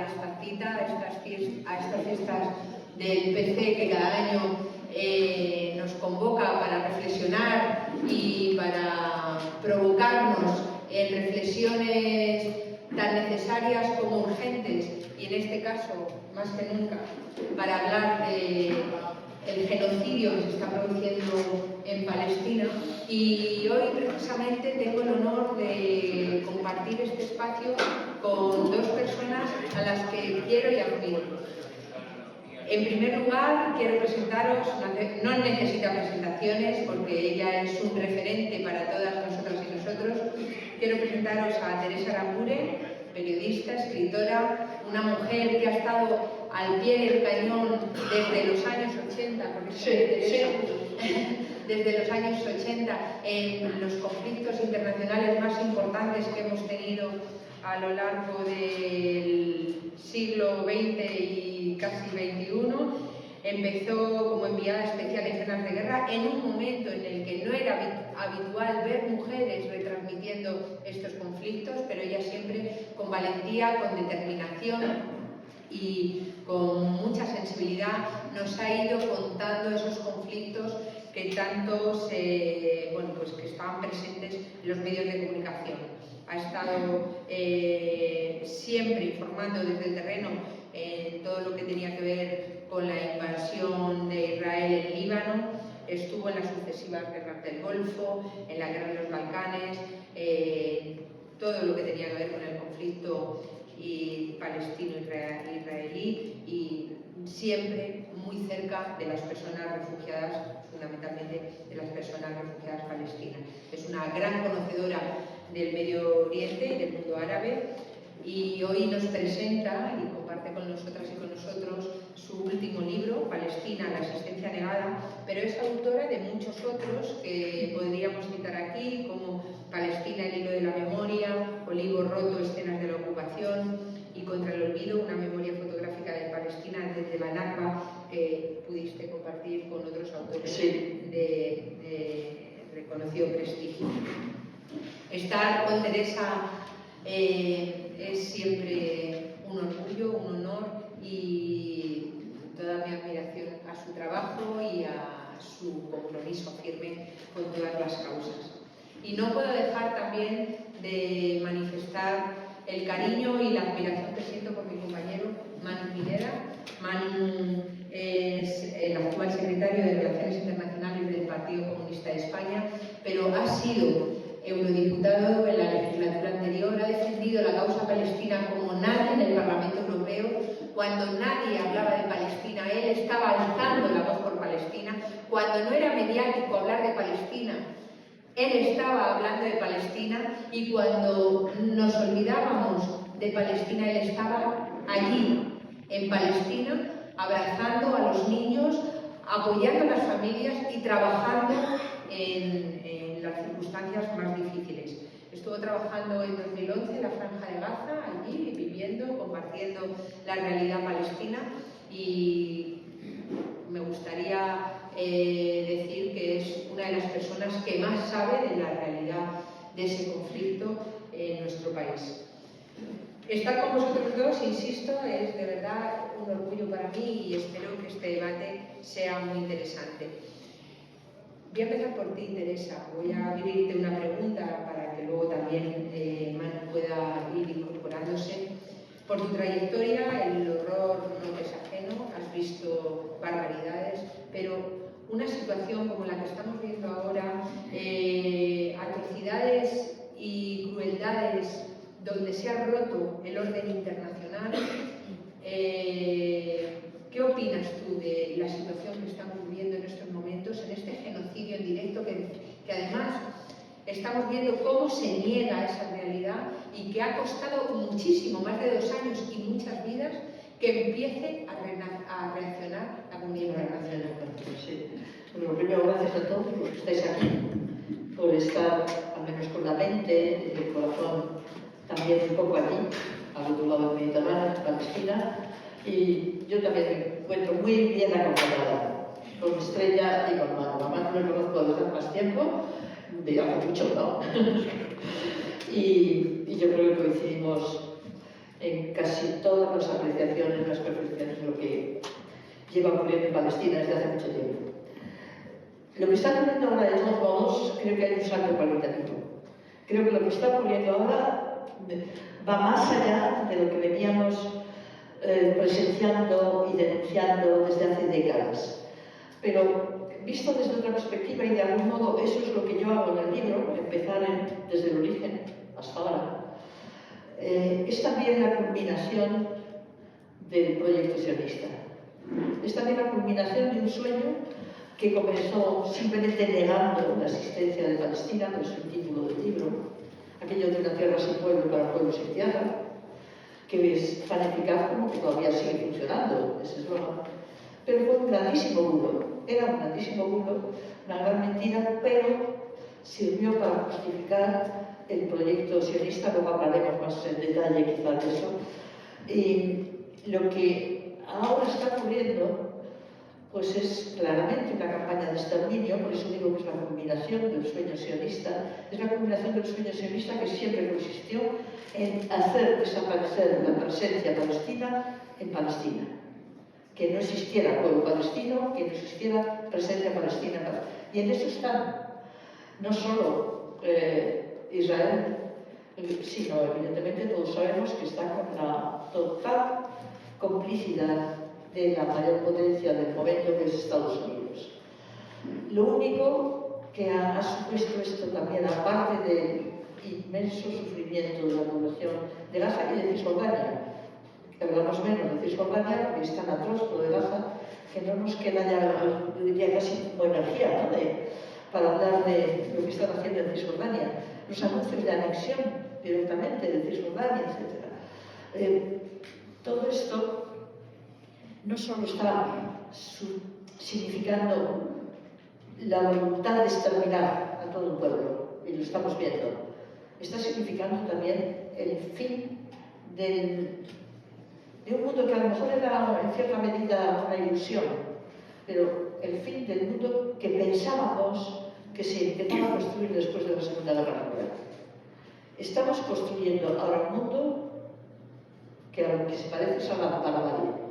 esta cita, a estas fiestas del PC que cada año nos convoca para reflexionar y para provocarnos en reflexiones tan necesarias como urgentes, y en este caso, más que nunca, para hablar del genocidio que se está produciendo en Palestina. Y hoy precisamente tengo el honor de compartir este espacio con dos personas a las que quiero y admiro. En primer lugar, quiero presentaros, no necesita presentaciones porque ella es un referente para todas nosotras y nosotros. Quiero presentaros a Teresa Arambure, periodista, escritora, una mujer que ha estado al pie del cañón desde los años 80, desde los años 80 en los conflictos internacionales más importantes que hemos tenido a lo largo del siglo XX y casi XXI. Empezó como enviada especial en zonas de guerra en un momento en el que no era habitual ver mujeres retransmitiendo estos conflictos, pero ella siempre con valentía, con determinación y con mucha sensibilidad nos ha ido contando esos conflictos que tantos, que estaban presentes en los medios de comunicación. Ha estado siempre informando desde el terreno todo lo que tenía que ver con la invasión de Israel en Líbano, estuvo en las sucesivas guerras del Golfo, en la guerra de los Balcanes, todo lo que tenía que ver con el conflicto palestino-israelí, y siempre muy cerca de las personas refugiadas, fundamentalmente de las personas refugiadas palestinas. Es una gran conocedora del Medio Oriente y del mundo árabe, y hoy nos presenta y comparte con nosotras y con nosotros su último libro, Palestina, la existencia negada, pero es autora de muchos otros que podríamos citar aquí, como Palestina, el hilo de la memoria, Olivo roto, escenas de la ocupación, y Contra el olvido, una memoria fotográfica de Palestina desde la Nakba, que pudiste compartir con otros autores de reconocido prestigio. Estar con Teresa es siempre un orgullo, un honor, y toda mi admiración a su trabajo y a su compromiso firme con todas las causas. Y no puedo dejar también de manifestar el cariño y la admiración que siento por mi compañero Manu Pineda. Manu es el actual secretario de Relaciones Internacionales del Partido Comunista de España, pero ha sido eurodiputado en la legislatura anterior, ha defendido la causa palestina como nadie en el Parlamento Europeo. Cuando nadie hablaba de Palestina, él estaba alzando la voz por Palestina. Cuando no era mediático hablar de Palestina, él estaba hablando de Palestina, y cuando nos olvidábamos de Palestina, él estaba allí, en Palestina, abrazando a los niños, apoyando a las familias y trabajando en las circunstancias más difíciles. Estuvo trabajando en 2011 en la Franja de Gaza, allí, viviendo, compartiendo la realidad palestina, y me gustaría decir que es una de las personas que más sabe de la realidad de ese conflicto en nuestro país. Estar con vosotros dos, insisto, es de verdad un orgullo para mí, y espero que este debate sea muy interesante. Voy a empezar por ti, Teresa. Voy a abrirte una pregunta para que luego también Manu pueda ir incorporándose. Por tu trayectoria, el horror no te es ajeno, has visto barbaridades, pero una situación como la que estamos viendo ahora, atrocidades y crueldades donde se ha roto el orden internacional, ¿qué opinas tú de la situación que estamos viviendo en estos momentos, en este genocidio en directo que además estamos viendo cómo se niega esa realidad y que ha costado muchísimo, más de 2 años y muchas vidas, que empiece a reaccionar la comunidad internacional? Sí. Bueno, primero, gracias a todos los que estáis aquí, por estar al menos con la mente y el corazón también un poco aquí, al otro lado del Mediterráneo, Palestina. Y yo también me encuentro muy bien acompañada con Estrella y con Manu. A Manu lo conozco desde hace más tiempo, hace mucho, ¿no? y yo creo que coincidimos en casi todas las apreciaciones, las percepciones de lo que lleva ocurriendo en Palestina desde hace mucho tiempo. Lo que está ocurriendo ahora, de todos modos, creo que hay un salto cualitativo. Creo que lo que está ocurriendo ahora va más allá de lo que veníamos presenciando y denunciando desde hace décadas. Pero visto desde otra perspectiva, y de algún modo eso es lo que yo hago en el libro, empezar desde el origen hasta ahora, es también la culminación del proyecto sionista. Es también la culminación de un sueño que comenzó simplemente negando la existencia de Palestina, que es el título del libro, aquello de una tierra sin pueblo para pueblos sin tierra, que es tan eficaz como que todavía sigue funcionando, ese eslogan. Pero fue un grandísimo bulo, era un grandísimo bulo, una gran mentira, pero sirvió para justificar el proyecto sionista, luego hablaremos más en detalle quizá de eso. Y lo que ahora está ocurriendo pues es claramente una campaña de exterminio, por eso digo que es la culminación del sueño sionista, es la culminación del sueño sionista que siempre consistió en hacer desaparecer la presencia palestina en Palestina. Que no existiera pueblo palestino, que no existiera presencia palestina. Y en eso están no solo Israel, sino evidentemente todos sabemos que está con la total complicidad de la mayor potencia del momento, que es Estados Unidos. Lo único que ha supuesto esto también, aparte del inmenso sufrimiento de la población de Gaza y de Cisjordania, que hablamos menos de Cisjordania, porque es tan atroz lo de Gaza, que no nos queda ya casi energía, ¿no? Para hablar de lo que están haciendo en Cisjordania. Los anuncios de anexión directamente de Cisjordania, etc. Todo esto no solo está significando la voluntad de exterminar a todo un pueblo, y lo estamos viendo, está significando también el fin de un mundo que a lo mejor era en cierta medida una ilusión, pero el fin del mundo que pensábamos que se empezaba a construir después de la Segunda Guerra Mundial. Estamos construyendo ahora un mundo que a lo que se parece es a la barbarie,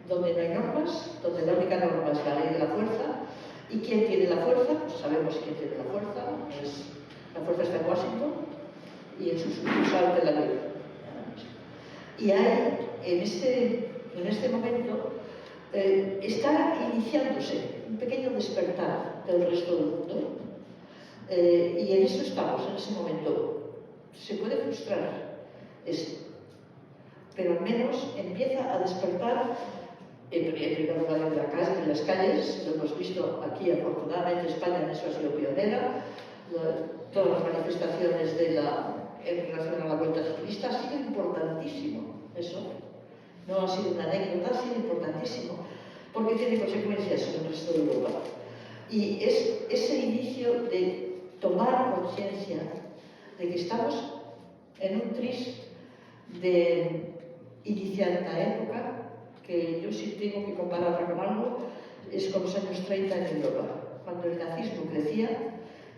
donde no hay normas, donde la única norma es la ley de la fuerza, y ¿quién tiene la fuerza? Pues sabemos quién tiene la fuerza, la fuerza está en Washington y en su sucursal de la ley. Y hay, en este momento, está iniciándose un pequeño despertar del resto del mundo, y en eso estamos, en ese momento. Se puede frustrar esto, pero al menos empieza a despertar en primer lugar en las calles, lo hemos visto aquí, afortunadamente España en eso ha sido pionera, todas las manifestaciones en relación a la vuelta ciclista ha sido importantísimo, eso no ha sido una anécdota, ha sido importantísimo, porque tiene consecuencias en el resto de Europa. Y es ese inicio de tomar conciencia de que estamos en un tris de iniciar una época que yo sí tengo que compararla con algo, es con los años 30 en Europa, cuando el nazismo crecía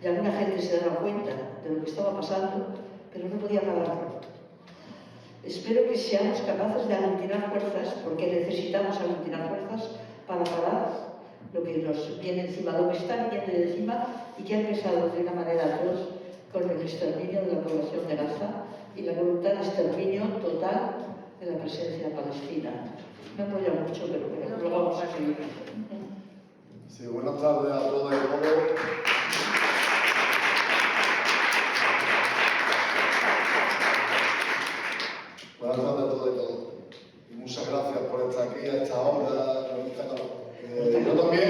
y alguna gente se daba cuenta de lo que estaba pasando, pero no podía pararlo. Espero que seamos capaces de aglutinar fuerzas, porque necesitamos aglutinar fuerzas para parar lo que nos viene encima, lo que está viniendo encima y que ha empezado de una manera atroz con el exterminio de la población de Gaza y la voluntad de exterminio total de la presencia palestina. Me he apoyado mucho, pero bueno, lo vamos a seguir. Sí, buenas tardes a todos y a todos. Buenas tardes a todos y todos. Y muchas gracias por estar aquí a esta hora.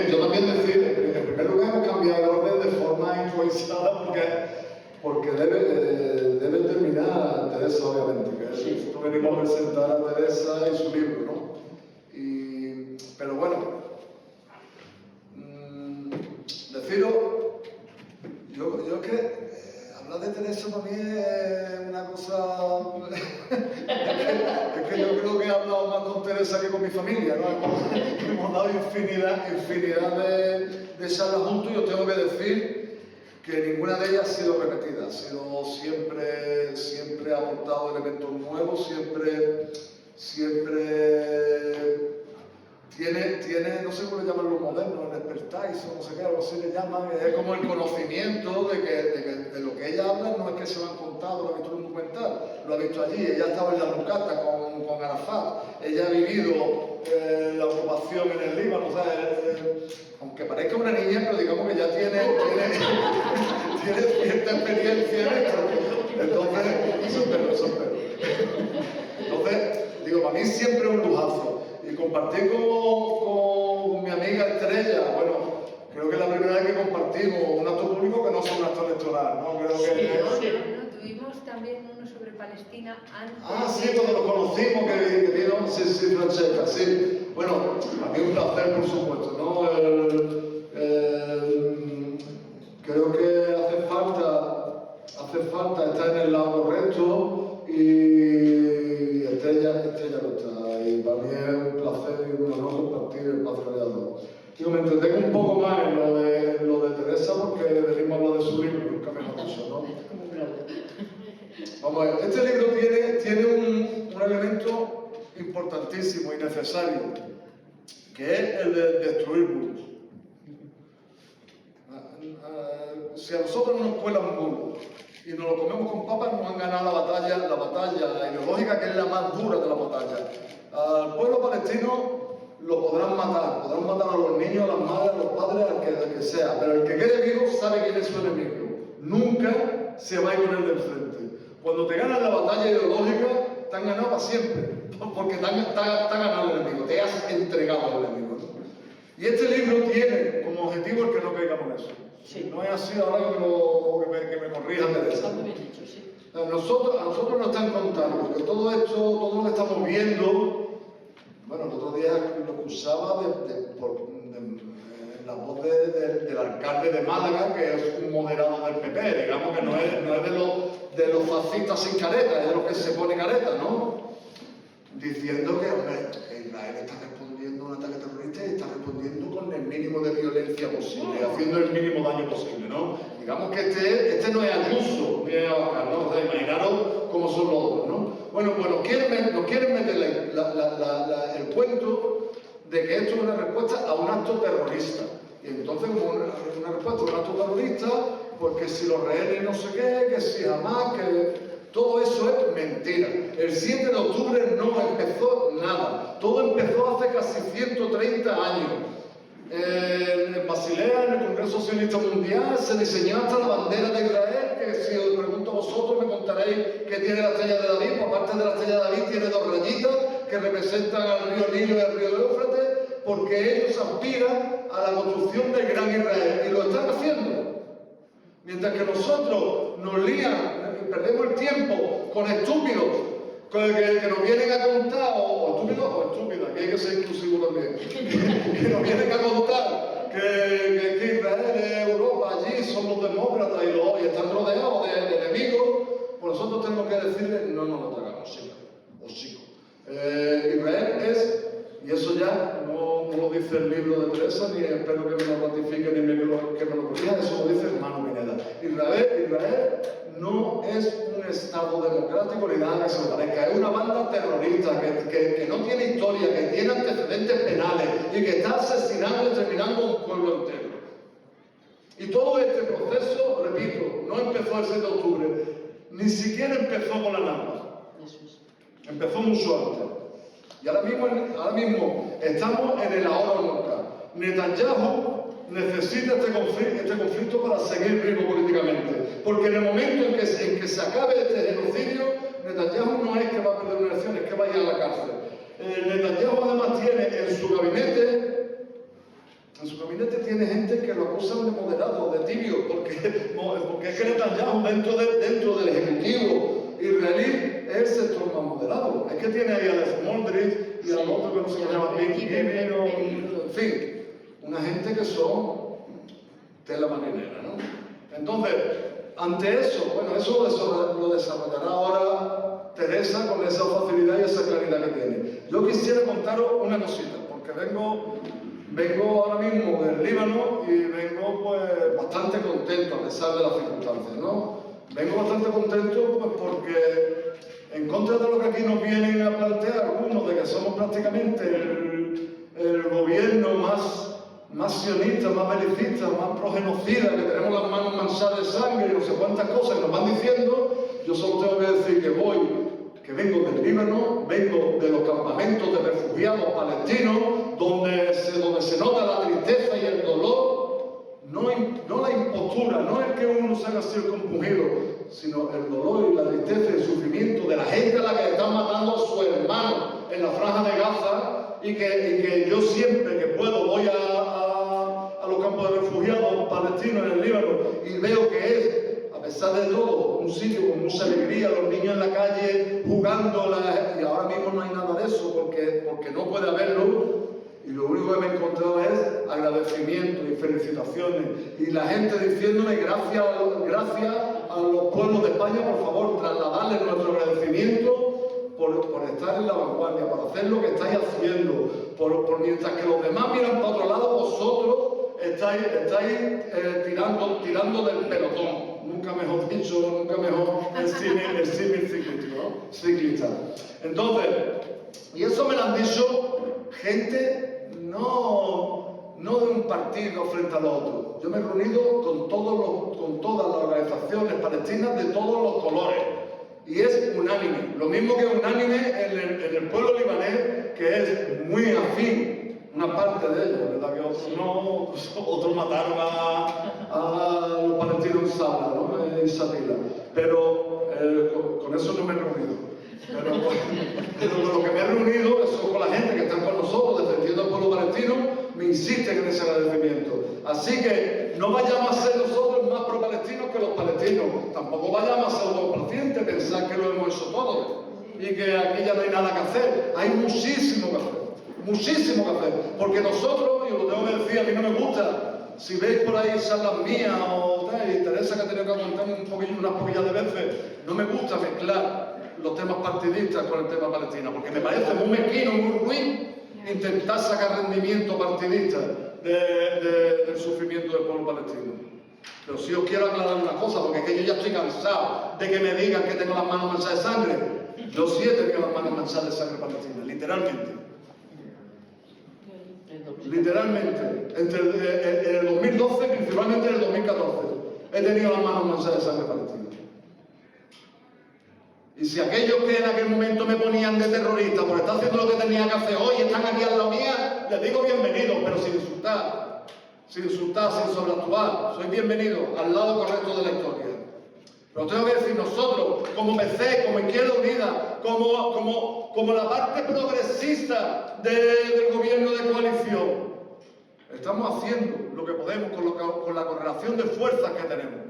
Yo también decir, en primer lugar, hemos cambiado el orden de forma improvisada porque debe terminar Teresa, obviamente. Que nosotros venimos a presentar a Teresa y su libro, ¿no? Pero bueno, deciros, yo es que hablar de Teresa para mí es una cosa. Es que yo creo que he hablado más con Teresa que con mi familia, ¿no? Hemos dado infinidad de charlas juntos y os tengo que decir que ninguna de ellas ha sido repetida, ha sido siempre ha aportado elementos nuevos, siempre tiene, no sé cómo le llaman los modernos, el expertise o no sé qué, algo así le llaman, es como el conocimiento de lo que ella habla, no es que se lo han contado, lo ha visto en un documental, lo ha visto allí, ella ha estado en la Mucata con Arafat, ella ha vivido la ocupación en el Líbano, o sea, aunque parezca una niña, pero digamos que ya tiene cierta experiencia en esto. Entonces, entonces, digo, para mí siempre es un lujazo. Y compartir con mi amiga Estrella, bueno, creo que es la primera vez que compartimos un acto público que no sea un acto electoral, ¿no? Creo que... Tuvimos también uno sobre Palestina antes. Ah, sí, cuando lo conocimos, que vino, sí, Francesca, sí. Bueno, a mí un placer, por supuesto, ¿no? Creo que hace falta estar en el lado correcto y Estrella no está. Y para mí es un placer y un honor compartir el espacio creador. Yo me entretengo un poco más en lo de Teresa porque venimos a hablar de su libro, nunca mejor dicho, ¿no? Vamos a ver, este libro tiene un elemento importantísimo y necesario, que es el de destruir muros. Si a nosotros nos cuelan un muro y nos lo comemos con papas, nos han ganado la batalla ideológica, que es la más dura de la batalla. Al pueblo palestino lo podrán matar a los niños, a las madres, a los padres, al que sea, pero el que quede vivo sabe quién es su enemigo. Nunca se va a ir con él del frente. Cuando te ganan la batalla ideológica, te han ganado para siempre, porque te ha ganado el enemigo, te has entregado al enemigo, ¿no? Y este libro tiene como objetivo el que no caigamos en eso. Sí. No es así ahora que me corrijan de eso. A nosotros nos están contando que todo esto, todo lo que estamos viendo, bueno, el otro día lo acusaba la voz del alcalde de Málaga, que es un moderado del PP, digamos que no es de los fascistas sin careta, es de los que se pone careta, ¿no? Diciendo que, hombre, Israel está respondiendo a un ataque terrorista y está respondiendo con el mínimo de violencia posible, haciendo el mínimo daño posible, ¿no? Digamos que este no es Ayuso, ni es Abascal, ¿no? O sea, imaginaros cómo son los otros, ¿no? Bueno, pues nos quieren meter el cuento de que esto es una respuesta a un acto terrorista. Y entonces, como una respuesta a un acto terrorista, pues que si los rehenes no sé qué, que si jamás, que... Todo eso es mentira. El 7 de octubre no empezó nada. Todo empezó hace casi 130 años. En Basilea, en el Congreso Sionista Mundial, se diseñó hasta la bandera de Israel, que si os pregunto a vosotros me contaréis que tiene la estrella de David. Por parte de la estrella de David tiene dos rayitas que representan al río Nilo y al río Éufrates, porque ellos aspiran a la construcción del gran Israel y lo están haciendo. Mientras que nosotros nos lían, perdemos el tiempo con estúpidos que nos vienen a contar, o estúpidos o estúpidas, que hay que ser inclusivo también, que nos vienen a contar que Israel, Europa, allí son los demócratas y están rodeados de enemigos, pues nosotros tenemos que decirles, no nos lo tragamos, chicos. Israel es, y eso ya no lo dice el libro de Teresa, ni espero que me lo ratifique, ni que me lo corrija, eso lo dice hermano Pineda. Israel no es un Estado democrático ni nada que se le parezca, es una banda terrorista que no tiene historia, que tiene antecedentes penales y que está asesinando y exterminando a un pueblo entero. Y todo este proceso, repito, no empezó el 7 de octubre, ni siquiera empezó con la Nakba. Empezó mucho antes. Y ahora mismo estamos en el ahora o nunca. Netanyahu necesita este conflicto para seguir vivo políticamente. Porque en el momento en que se acabe este genocidio, Netanyahu no es que va a perder una elección, es que va a ir a la cárcel. Netanyahu además tiene en su gabinete tiene gente que lo acusan de moderado, de tibio, porque es que Netanyahu dentro del ejecutivo israelí es el sector más moderado. Es que tiene ahí a Smoldrich y al otro que no se llama en fin, una gente que son tela marinera, ¿no? Entonces, ante eso, bueno, eso lo desarrollará ahora Teresa con esa facilidad y esa claridad que tiene. Yo quisiera contaros una cosita, porque vengo Vengo ahora mismo del Líbano y vengo pues bastante contento a pesar de las circunstancias, ¿no? Vengo bastante contento pues porque en contra de lo que aquí nos vienen a plantear algunos de que somos prácticamente el gobierno más sionista, más belicista, más progenocida, que tenemos las manos manchadas de sangre y no sé cuántas cosas que nos van diciendo, yo solo tengo que decir que vengo del Líbano, vengo de los campamentos de refugiados palestinos, donde se nota la tristeza y el dolor, no la impostura, no es que uno se haga así el compungido, sino el dolor y la tristeza y el sufrimiento de la gente a la que le están matando a su hermano en la franja de Gaza, y que yo siempre que puedo voy a los campos de refugiados palestinos en el Líbano y veo que es, a pesar de todo, un sitio con mucha alegría, los niños en la calle jugando, y ahora mismo no hay nada de eso porque no puede haberlo, y lo único que me he encontrado es agradecimiento y felicitaciones, y la gente diciéndome gracias a los pueblos de España, por favor, trasladarles nuestro agradecimiento por estar en la vanguardia, por hacer lo que estáis haciendo, por mientras que los demás miran para otro lado, vosotros estáis tirando del pelotón. Nunca mejor dicho, nunca mejor el símil ciclista. Entonces, y eso me lo han dicho gente no de un partido frente al otro. Yo me he reunido con todas las organizaciones palestinas de todos los colores. Y es unánime, lo mismo que unánime en el pueblo libanés, que es muy afín, una parte de ellos, ¿verdad? Que otros no, otros mataron a los palestinos en Sabra, ¿no? En Shatila. Pero con eso no me he reunido. Pero con lo que me he reunido es con la gente que está con nosotros defendiendo al pueblo palestino, me insisten en ese agradecimiento. Así que no vayamos a ser nosotros más pro-palestinos que los palestinos. Tampoco vayamos a ser autoconscientes, pensar que lo hemos hecho todo y que aquí ya no hay nada que hacer. Hay muchísimo que hacer, muchísimo que hacer. Porque nosotros, y lo tengo que decir, a mí no me gusta, si veis por ahí charlas mías o y Teresa que ha tenido que aguantar unas poquillas de veces, no me gusta mezclar los temas partidistas con el tema palestino, porque me parece muy mezquino, muy ruin intentar sacar rendimiento partidista del sufrimiento del pueblo palestino. Pero sí os quiero aclarar una cosa, porque es que yo ya estoy cansado de que me digan que tengo las manos manchadas de sangre. Yo sí he tenido las manos manchadas de sangre palestina, literalmente. Literalmente. En el 2012, principalmente en el 2014, he tenido las manos manchadas de sangre palestina. Y si aquellos que en aquel momento me ponían de terrorista por estar haciendo lo que tenía que hacer hoy están aquí al lado mía, les digo bienvenidos, pero sin insultar, sin sobreactuar. Soy bienvenido al lado correcto de la historia. Pero tengo que decir, nosotros, como PC, como Izquierda Unida, como la parte progresista del gobierno de coalición, estamos haciendo lo que podemos con la correlación de fuerzas que tenemos.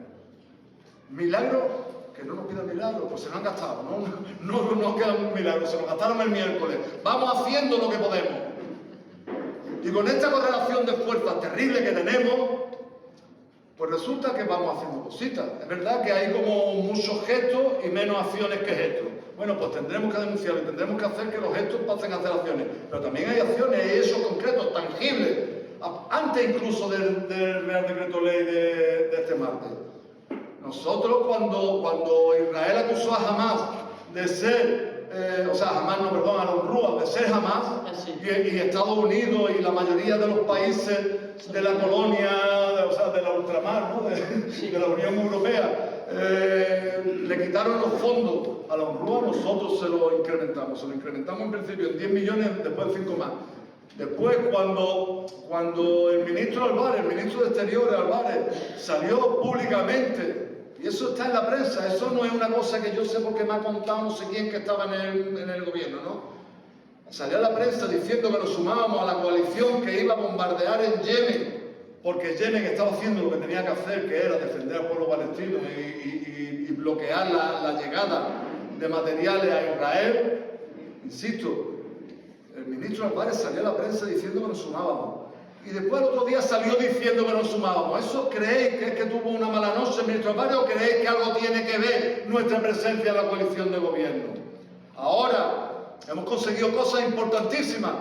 Milagro. Que no nos pidan milagros, pues se nos han gastado, no nos quedan milagros, se nos gastaron el miércoles. Vamos haciendo lo que podemos. Y con esta correlación de fuerzas terrible que tenemos, pues resulta que vamos haciendo cositas. Es verdad que hay como muchos gestos y menos acciones que gestos. Bueno, pues tendremos que denunciarlo, tendremos que hacer que los gestos pasen a hacer acciones. Pero también hay acciones y hechos concretos, tangibles, antes incluso del Real Decreto Ley de este martes. Nosotros cuando Israel acusó a Hamas de ser, a la UNRWA de ser Hamas, y Estados Unidos y la mayoría de los países de la colonia, de la ultramar, ¿no? de la Unión Europea, le quitaron los fondos a la UNRWA, nosotros se lo incrementamos en principio en 10 millones, después 5 más. Después, cuando el ministro Álvarez, el ministro de Exteriores Álvarez, salió públicamente, y eso está en la prensa, eso no es una cosa que yo sé porque me ha contado no sé quién que estaba en el gobierno, ¿no? Salió a la prensa diciendo que nos sumábamos a la coalición que iba a bombardear en Yemen, porque Yemen estaba haciendo lo que tenía que hacer, que era defender al pueblo palestino y bloquear la llegada de materiales a Israel. Insisto, el ministro Álvarez salió a la prensa diciendo que nos sumábamos. Y después el otro día salió diciendo que nos sumábamos. ¿Eso creéis que es que tuvo una mala noche el ministro Álvarez o creéis que algo tiene que ver nuestra presencia en la coalición de gobierno? Ahora hemos conseguido cosas importantísimas.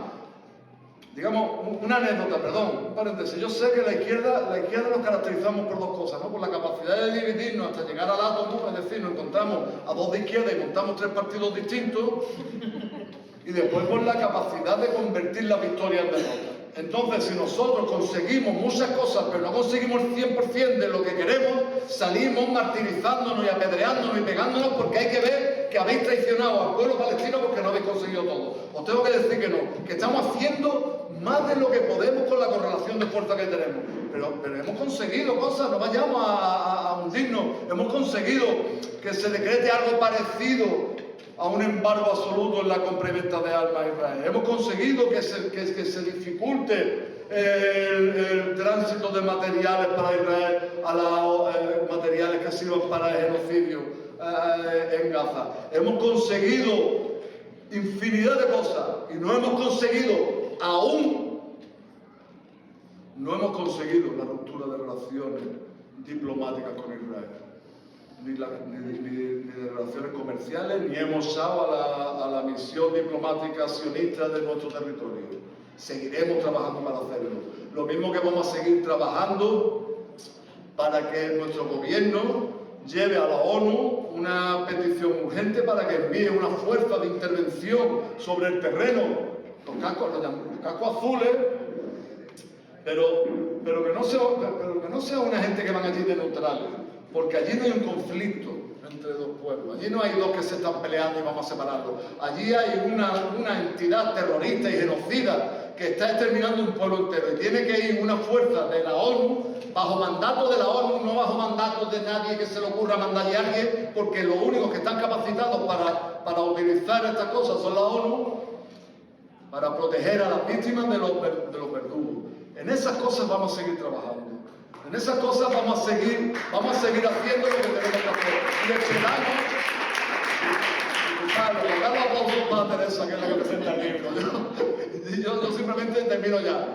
digamos, una anécdota, perdón, un paréntesis. Yo sé que la izquierda nos caracterizamos por dos cosas, ¿no? Por la capacidad de dividirnos hasta llegar al átomo, es decir, nos encontramos a dos de izquierda y montamos tres partidos distintos, y después por la capacidad de convertir la victoria en derrota. Entonces, si nosotros conseguimos muchas cosas, pero no conseguimos el 100% de lo que queremos, salimos martirizándonos y apedreándonos y pegándonos porque hay que ver que habéis traicionado al pueblo palestino porque no habéis conseguido todo. Os tengo que decir que no, que estamos haciendo más de lo que podemos con la correlación de fuerza que tenemos. Pero hemos conseguido cosas, no vayamos a hundirnos. Hemos conseguido que se decrete algo parecido a un embargo absoluto en la compra y venta de armas a Israel. Hemos conseguido que se dificulte el tránsito de materiales para Israel a los materiales que sirvan para el genocidio en Gaza. Hemos conseguido infinidad de cosas y no hemos conseguido la ruptura de relaciones diplomáticas con Israel. Ni de relaciones comerciales, ni hemos echado a la misión diplomática sionista de nuestro territorio. Seguiremos trabajando para hacerlo. Lo mismo que vamos a seguir trabajando para que nuestro gobierno lleve a la ONU una petición urgente para que envíe una fuerza de intervención sobre el terreno, los cascos azules, pero que no sea una gente que van allí de neutrales. Porque allí no hay un conflicto entre dos pueblos, allí no hay dos que se están peleando y vamos a separarlos. Allí hay una entidad terrorista y genocida que está exterminando un pueblo entero y tiene que ir una fuerza de la ONU, bajo mandato de la ONU, no bajo mandato de nadie que se le ocurra mandar a alguien, porque los únicos que están capacitados para utilizar estas cosas son la ONU, para proteger a las víctimas de los verdugos. En esas cosas vamos a seguir trabajando. En esas cosas vamos a seguir haciendo lo que tenemos que hacer. Y esperamos, darle aplausos para Teresa, que es la que presenta el libro. Yo simplemente termino ya.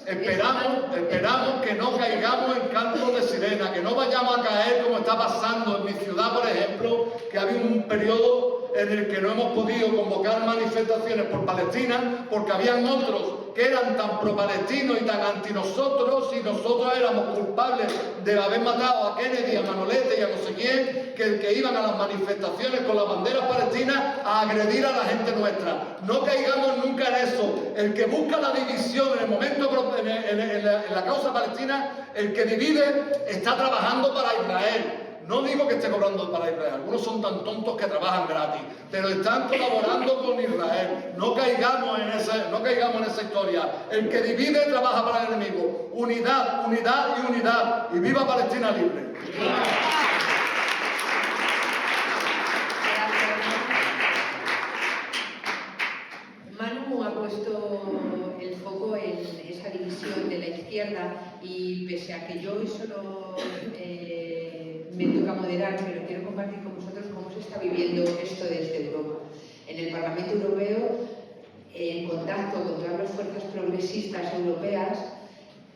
Esperamos que no caigamos en cantos de sirena, que no vayamos a caer como está pasando en mi ciudad, por ejemplo, que había un periodo en el que no hemos podido convocar manifestaciones por Palestina, porque habían otros que eran tan pro-palestinos y tan anti nosotros, y nosotros éramos culpables de haber matado a Kennedy, a Manolete y a no sé quién, que iban a las manifestaciones con las banderas palestinas a agredir a la gente nuestra. No caigamos nunca en eso. El que busca la división en el momento, en la causa palestina, el que divide está trabajando para Israel. No digo que esté cobrando para Israel, algunos son tan tontos que trabajan gratis, pero están colaborando con Israel. No caigamos en esa historia. El que divide trabaja para el enemigo. Unidad, unidad y unidad. Y viva Palestina libre. Manu ha puesto el foco en esa división de la izquierda y pese a que yo hoy solo me toca moderar, pero quiero compartir con vosotros cómo se está viviendo esto desde Europa. En el Parlamento Europeo, en contacto con todas las fuerzas progresistas europeas,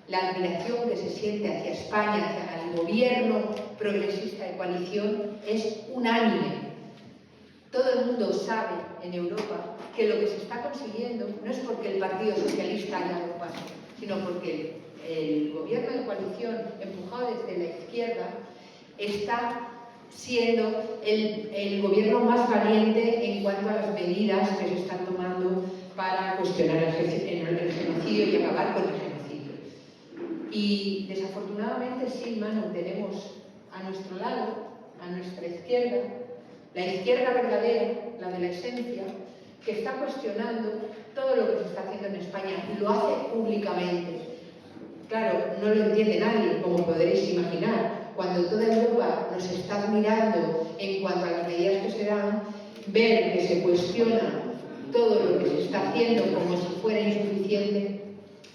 la admiración que se siente hacia España, hacia el gobierno progresista de coalición, es unánime. Todo el mundo sabe en Europa que lo que se está consiguiendo no es porque el Partido Socialista haya dado paso, sino porque el gobierno de coalición, empujado desde la izquierda, está siendo el gobierno más valiente en cuanto a las medidas que se están tomando para cuestionar el genocidio y acabar con el genocidio. Y desafortunadamente sí, Manu, tenemos a nuestro lado, a nuestra izquierda, la izquierda verdadera, la de la esencia, que está cuestionando todo lo que se está haciendo en España y lo hace públicamente. Claro, no lo entiende nadie, como podréis imaginar. Cuando toda Europa nos está mirando en cuanto a las medidas que se dan, ver que se cuestiona todo lo que se está haciendo como si fuera insuficiente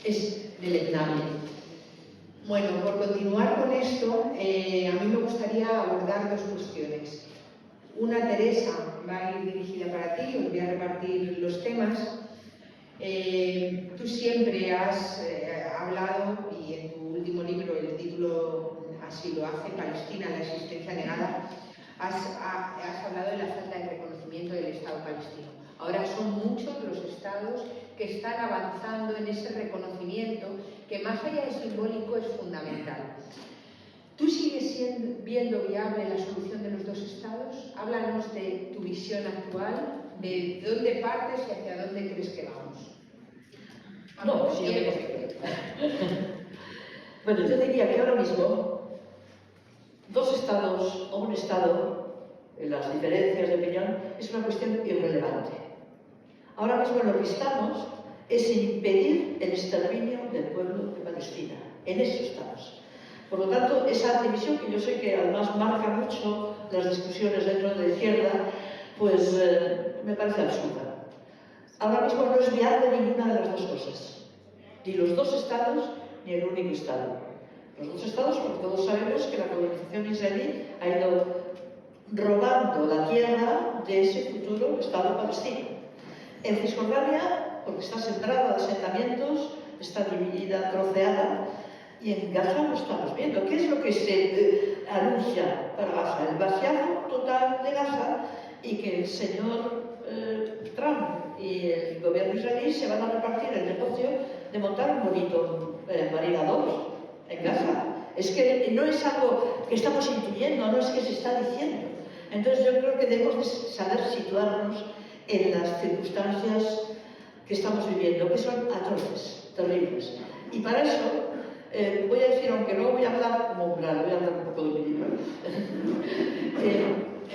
es deleznable. Bueno, por continuar con esto, a mí me gustaría abordar dos cuestiones. Una, Teresa, va a ir dirigida para ti, os voy a repartir los temas. Tú siempre has hablado, y en tu último libro el título así lo hace, Palestina, la existencia negada, has hablado de la falta de reconocimiento del Estado palestino. Ahora son muchos los estados que están avanzando en ese reconocimiento que más allá de simbólico es fundamental. ¿Tú sigues viendo viable la solución de los dos estados? Háblanos de tu visión actual, de dónde partes y hacia dónde crees que vamos. No, sí, bueno, yo diría que ahora mismo dos estados o un estado, las diferencias de opinión, es una cuestión irrelevante. Ahora mismo lo que estamos es impedir el exterminio del pueblo de Palestina. En eso estamos. Por lo tanto, esa división, que yo sé que además marca mucho las discusiones dentro de la izquierda, pues me parece absurda. Ahora mismo no es viable ninguna de las dos cosas. Ni los dos estados, ni el único estado. Los dos estados, porque todos sabemos que la colonización israelí ha ido robando la tierra de ese futuro estado palestino. En Cisjordania, porque está sembrada de asentamientos, está dividida, troceada, y en Gaza lo estamos viendo. ¿Qué es lo que se anuncia para Gaza? El vaciado total de Gaza, y que el señor Trump y el gobierno israelí se van a repartir el negocio de montar un bonito marinador en Gaza. Es que no es algo que estamos intuyendo, no es que se está diciendo. Entonces yo creo que debemos de saber situarnos en las circunstancias que estamos viviendo, que son atroces, terribles. Y para eso voy a decir, aunque no voy a hablar como umbral, voy a hablar un poco de mi libro.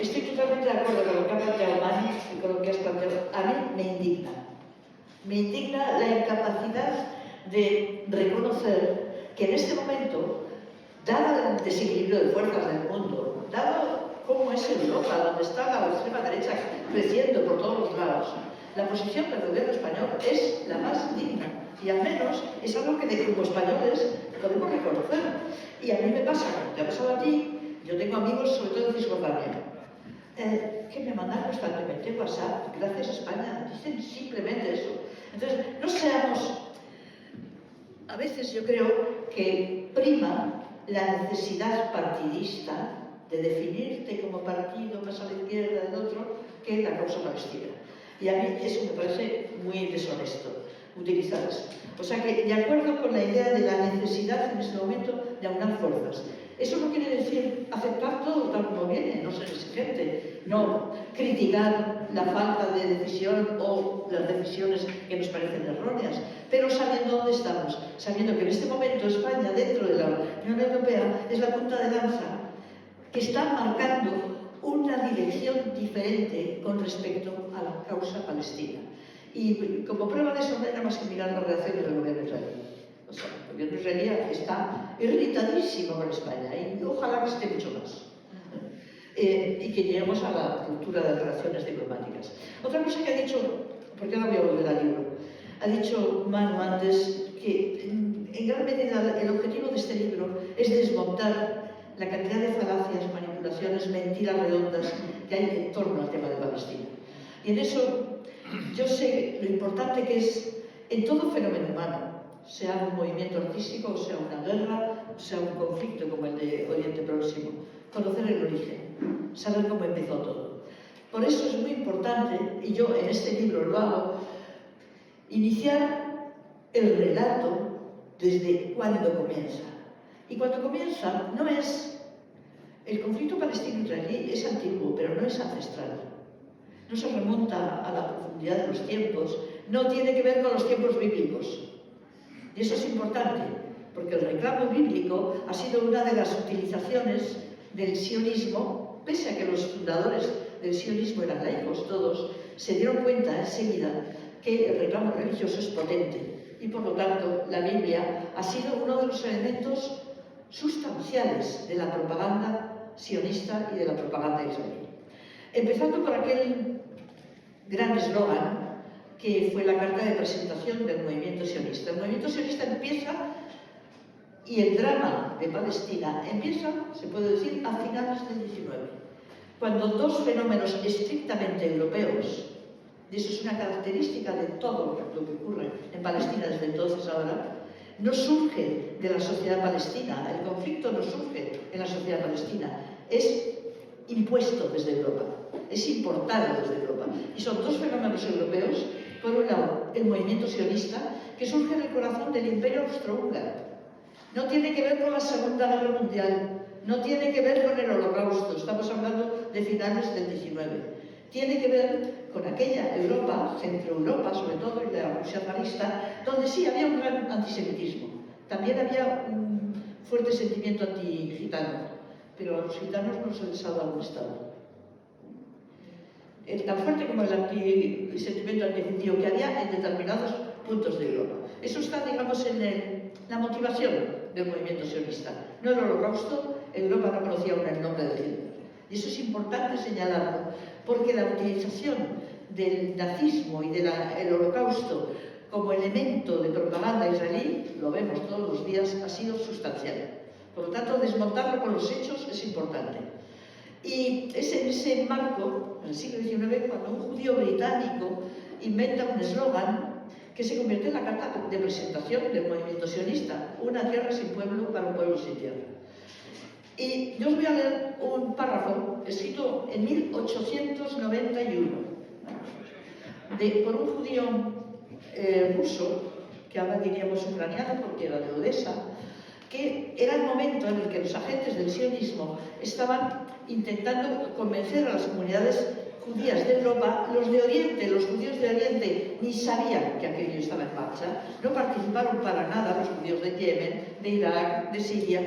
Estoy totalmente de acuerdo con lo que ha planteado Mani y con lo que has planteado. A mí me indigna. Me indigna la incapacidad de reconocer que en este momento, dado el desequilibrio de fuerzas del mundo, dado cómo es Europa, donde está la extrema derecha creciendo por todos los lados, la posición del gobierno español es la más digna. Y al menos es algo que como españoles podemos reconocer. Y a mí me pasa, como te ha pasado a ti, yo tengo amigos, sobre todo en Cisjordania, que me mandan constantemente WhatsApp, gracias a España, dicen simplemente eso. Entonces, no seamos... A veces yo creo que prima la necesidad partidista de definirte como partido más a la izquierda del otro que la causa palestina. Y a mí eso me parece muy deshonesto, utilizar eso. O sea que, de acuerdo con la idea de la necesidad en este momento de aunar fuerzas. Eso no quiere decir aceptar todo tal como viene, no ser exigente, no criticar la falta de decisión o las decisiones que nos parecen erróneas, pero sabiendo dónde estamos, sabiendo que en este momento España, dentro de la Unión Europea, es la punta de lanza que está marcando una dirección diferente con respecto a la causa palestina. Y como prueba de eso no hay nada más que mirar las reacciones del gobierno israelí. O sea, el gobierno israelí está irritadísimo con España y ojalá que esté mucho más. Y que lleguemos a la ruptura de relaciones diplomáticas. Otra cosa que ha dicho, porque ahora voy a volver al libro, ha dicho Manu antes que en gran medida el objetivo de este libro es desmontar la cantidad de falacias, manipulaciones, mentiras redondas que hay en torno al tema de Palestina. Y en eso yo sé lo importante que es en todo fenómeno humano, sea un movimiento artístico, sea una guerra, sea un conflicto como el de Oriente Próximo, conocer el origen, saber cómo empezó todo. Por eso es muy importante, y yo en este libro lo hago, iniciar el relato desde cuándo comienza. Y cuando comienza no es... El conflicto palestino-israelí es antiguo, pero no es ancestral. No se remonta a la profundidad de los tiempos, no tiene que ver con los tiempos bíblicos. Y eso es importante, porque el reclamo bíblico ha sido una de las utilizaciones del sionismo, pese a que los fundadores del sionismo eran laicos todos, se dieron cuenta enseguida que el reclamo religioso es potente y por lo tanto la Biblia ha sido uno de los elementos sustanciales de la propaganda sionista y de la propaganda israelí. Empezando por aquel gran eslogan que fue la carta de presentación del movimiento sionista. El movimiento sionista empieza, y el drama de Palestina empieza, se puede decir, a finales del 19, cuando dos fenómenos estrictamente europeos, y eso es una característica de todo lo que ocurre en Palestina desde entonces a ahora, no surge de la sociedad palestina, el conflicto no surge en la sociedad palestina, es impuesto desde Europa, es importado desde Europa. Y son dos fenómenos europeos Por un lado, el movimiento sionista, que surge en el corazón del Imperio Austrohúngaro. No tiene que ver con la Segunda Guerra Mundial, no tiene que ver con el Holocausto, estamos hablando de finales del XIX. Tiene que ver con aquella Europa, Centroeuropa sobre todo, y la Rusia zarista, donde sí había un gran antisemitismo. También había un fuerte sentimiento antigitano, pero a los gitanos no se les ha dado un Estado. Tan fuerte como el sentimiento antijudío que había en determinados puntos de Europa. Eso está, digamos, en la motivación del movimiento sionista. No el Holocausto, Europa no conocía aún el nombre de Hitler. Y eso es importante señalarlo, porque la utilización del nazismo y del Holocausto como elemento de propaganda israelí, lo vemos todos los días, ha sido sustancial. Por lo tanto, desmontarlo con los hechos es importante. Y es en ese marco, en el siglo XIX, cuando un judío británico inventa un eslogan que se convierte en la carta de presentación del movimiento sionista: una tierra sin pueblo para un pueblo sin tierra. Y yo os voy a leer un párrafo escrito en 1891 por un judío ruso, que ahora diríamos ucraniano porque era de Odessa, que era el momento en el que los agentes del sionismo estaban intentando convencer a las comunidades judías de Europa. Los de Oriente, los judíos de Oriente, ni sabían que aquello estaba en marcha, no participaron para nada los judíos de Yemen, de Irak, de Siria,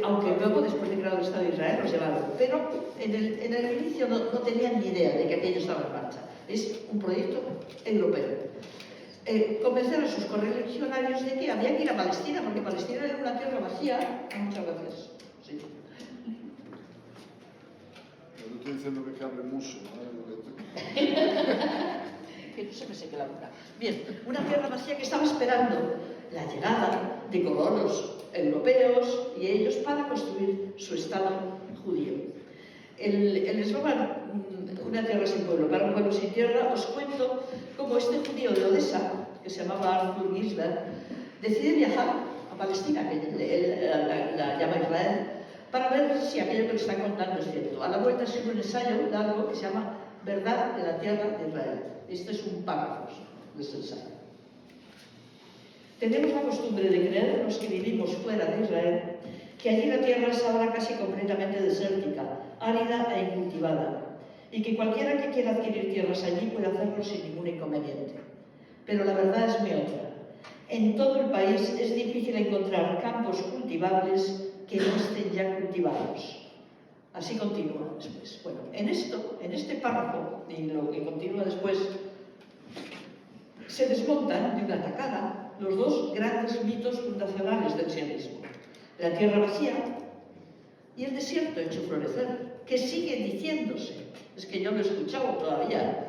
aunque luego, después de creado el Estado de Israel, los llevaron. Pero en el inicio no tenían ni idea de que aquello estaba en marcha. Es un proyecto europeo. Convencer a sus correligionarios de que había que ir a Palestina, porque Palestina era una tierra vacía. Muchas gracias. Sí. Yo estoy diciendo que hable mucho, ¿no? Que no se me seque la boca. Bien, una tierra vacía que estaba esperando la llegada de colonos europeos y ellos para construir su Estado judío. El eslogan una tierra sin pueblo para un pueblo sin tierra, os cuento cómo este judío de Odessa, que se llamaba Arthur Gisbert, decide viajar a Palestina, que él la llama Israel, para ver si aquello que le están contando es cierto. A la vuelta escribe un ensayo largo que se llama Verdad de la tierra de Israel. Este es un párrafo de ese ensayo. Tenemos la costumbre de creer, los que vivimos fuera de Israel, que allí la tierra es ahora casi completamente desértica, árida e incultivada, y que cualquiera que quiera adquirir tierras allí puede hacerlo sin ningún inconveniente. Pero la verdad es muy otra. En todo el país es difícil encontrar campos cultivables que no estén ya cultivados. Así continúa después. Bueno, en este párrafo, y lo que continúa después, se desmontan de una tacada los dos grandes mitos fundacionales del sionismo: la tierra vacía y el desierto hecho florecer, que sigue diciéndose. Es que yo lo he escuchado todavía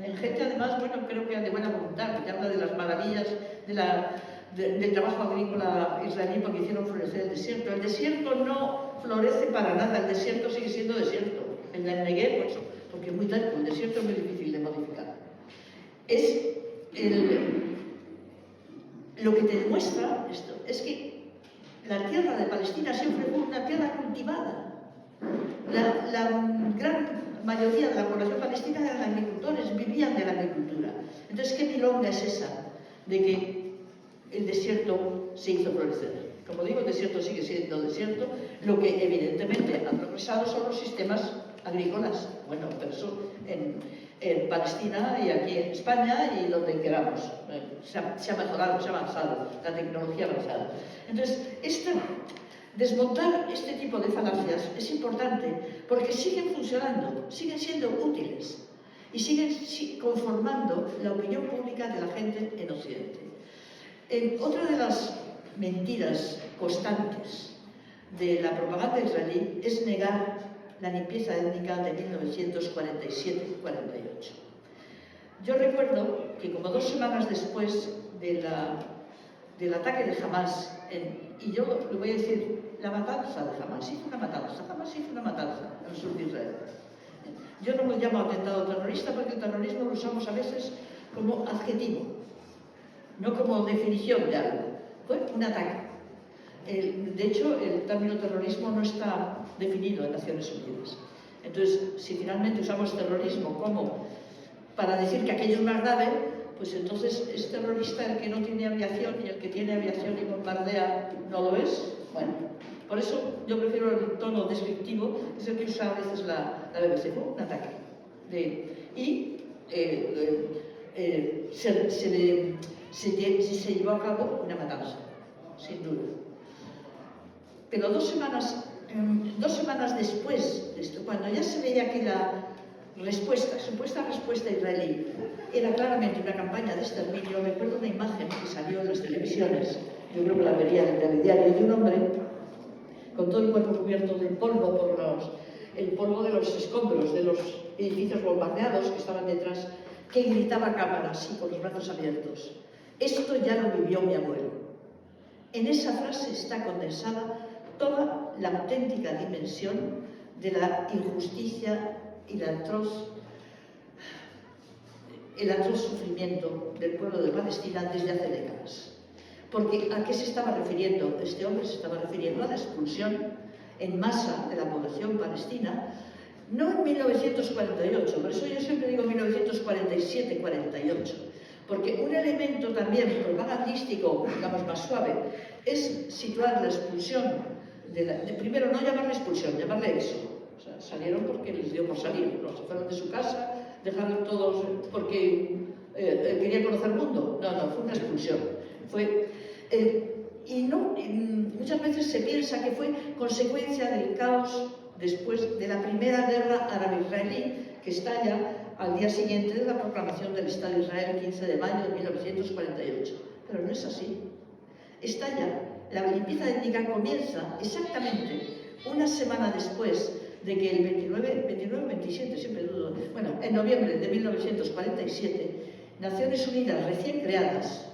en gente, además, bueno, creo que de buena voluntad, que habla de las maravillas del trabajo agrícola israelí porque hicieron florecer el desierto. El desierto no florece para nada, el desierto sigue siendo desierto. En el Negev, pues, porque es muy terco, el desierto es muy difícil de modificar. Lo que te demuestra esto es que la tierra de Palestina siempre fue una tierra cultivada. La gran mayoría de la población palestina eran agricultores, vivían de la agricultura. Entonces, ¿qué milonga es esa de que el desierto se hizo florecer? Como digo, el desierto sigue siendo desierto. Lo que evidentemente han progresado son los sistemas agrícolas. Bueno, pero eso en Palestina y aquí en España y donde queramos. Se ha mejorado, se ha avanzado, la tecnología ha avanzado. Entonces, desmontar este tipo de falacias es importante porque siguen funcionando, siguen siendo útiles y siguen conformando la opinión pública de la gente en Occidente. Otra de las mentiras constantes de la propaganda israelí es negar la limpieza étnica de 1947-48. Yo recuerdo que como 2 semanas después del ataque de Hamas, y yo le voy a decir, la matanza de Hamas hizo una matanza, Hamas hizo una matanza en el sur de Israel. Yo no lo llamo atentado terrorista porque el terrorismo lo usamos a veces como adjetivo, no como definición de algo. Fue un ataque. De hecho, el término terrorismo no está definido en Naciones Unidas. Entonces, si finalmente usamos terrorismo como para decir que aquello es más grave, pues entonces es terrorista el que no tiene aviación y el que tiene aviación y bombardea no lo es. Bueno, por eso yo prefiero el tono descriptivo, es el que usa a veces la BBC, fue un ataque. Se llevó a cabo una matanza, sin duda. Pero 2 semanas después de esto, cuando ya se veía que la supuesta respuesta israelí era claramente una campaña de exterminio, recuerdo una imagen que salió en las televisiones, yo creo que la vería en el telediario, de un hombre con todo el cuerpo cubierto de polvo por el polvo de los escombros de los edificios bombardeados que estaban detrás, que gritaba a cámara, así, con los brazos abiertos. Esto ya lo vivió mi abuelo. En esa frase está condensada toda la auténtica dimensión de la injusticia y el atroz sufrimiento del pueblo de Palestina desde hace décadas. Porque ¿a qué se estaba refiriendo? Este hombre se estaba refiriendo a la expulsión en masa de la población palestina, no en 1948, por eso yo siempre digo 1947-48, porque un elemento también propagandístico, digamos más suave, es situar la expulsión, primero no llamarle expulsión, llamarle éxodo. O sea, salieron porque les dio por salir, no se fueron de su casa, dejaron todos porque querían conocer el mundo. No, fue una expulsión. Muchas veces se piensa que fue consecuencia del caos después de la primera guerra árabe-israelí, que estalla al día siguiente de la proclamación del Estado de Israel, el 15 de mayo de 1948. Pero no es así. La limpieza étnica comienza exactamente una semana después de que el 27, siempre dudo, bueno, en noviembre de 1947, Naciones Unidas recién creadas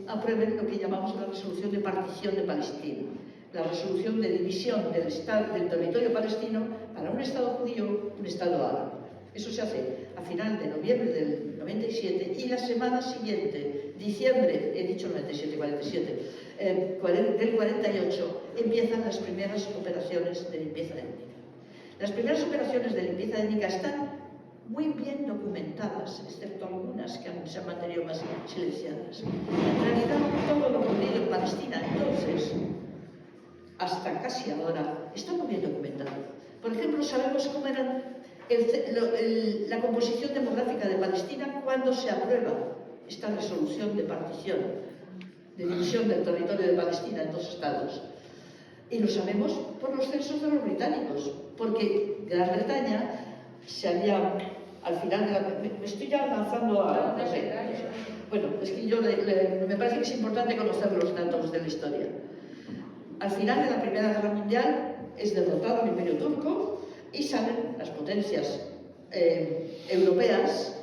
aprueben lo que llamamos la resolución de partición de Palestina, la resolución de división del territorio palestino para un Estado judío, un Estado árabe. Eso se hace a final de noviembre del 97 y la semana siguiente, diciembre, he dicho 97, del 48, empiezan las primeras operaciones de limpieza étnica. Las primeras operaciones de limpieza étnica están muy bien documentadas, excepto algunas que se han mantenido más silenciadas. En realidad, todo lo ocurrido en Palestina entonces, hasta casi ahora, está muy bien documentado. Por ejemplo, sabemos cómo era la composición demográfica de Palestina cuando se aprueba esta resolución de partición, de división del territorio de Palestina en 2 estados. Y lo sabemos por los censos de los británicos, porque Gran Bretaña se había, al final de la... Me estoy ya lanzando a... No sé. Bueno, es que me parece que es importante conocer los datos de la historia. Al final de la Primera Guerra Mundial es derrotado el Imperio Turco y salen las potencias europeas,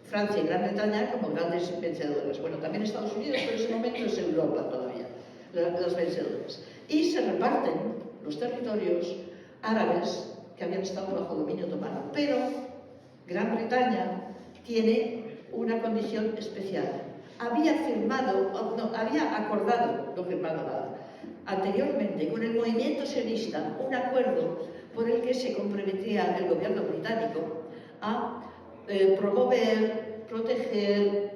Francia y Gran Bretaña, como grandes vencedoras. Bueno, también Estados Unidos, pero en ese momento es Europa todavía, las vencedoras. Y se reparten los territorios árabes que habían estado bajo dominio otomano. Pero Gran Bretaña tiene una condición especial. Había acordado, no firmado nada, anteriormente con el movimiento sionista un acuerdo por el que se comprometía el gobierno británico a promover, proteger,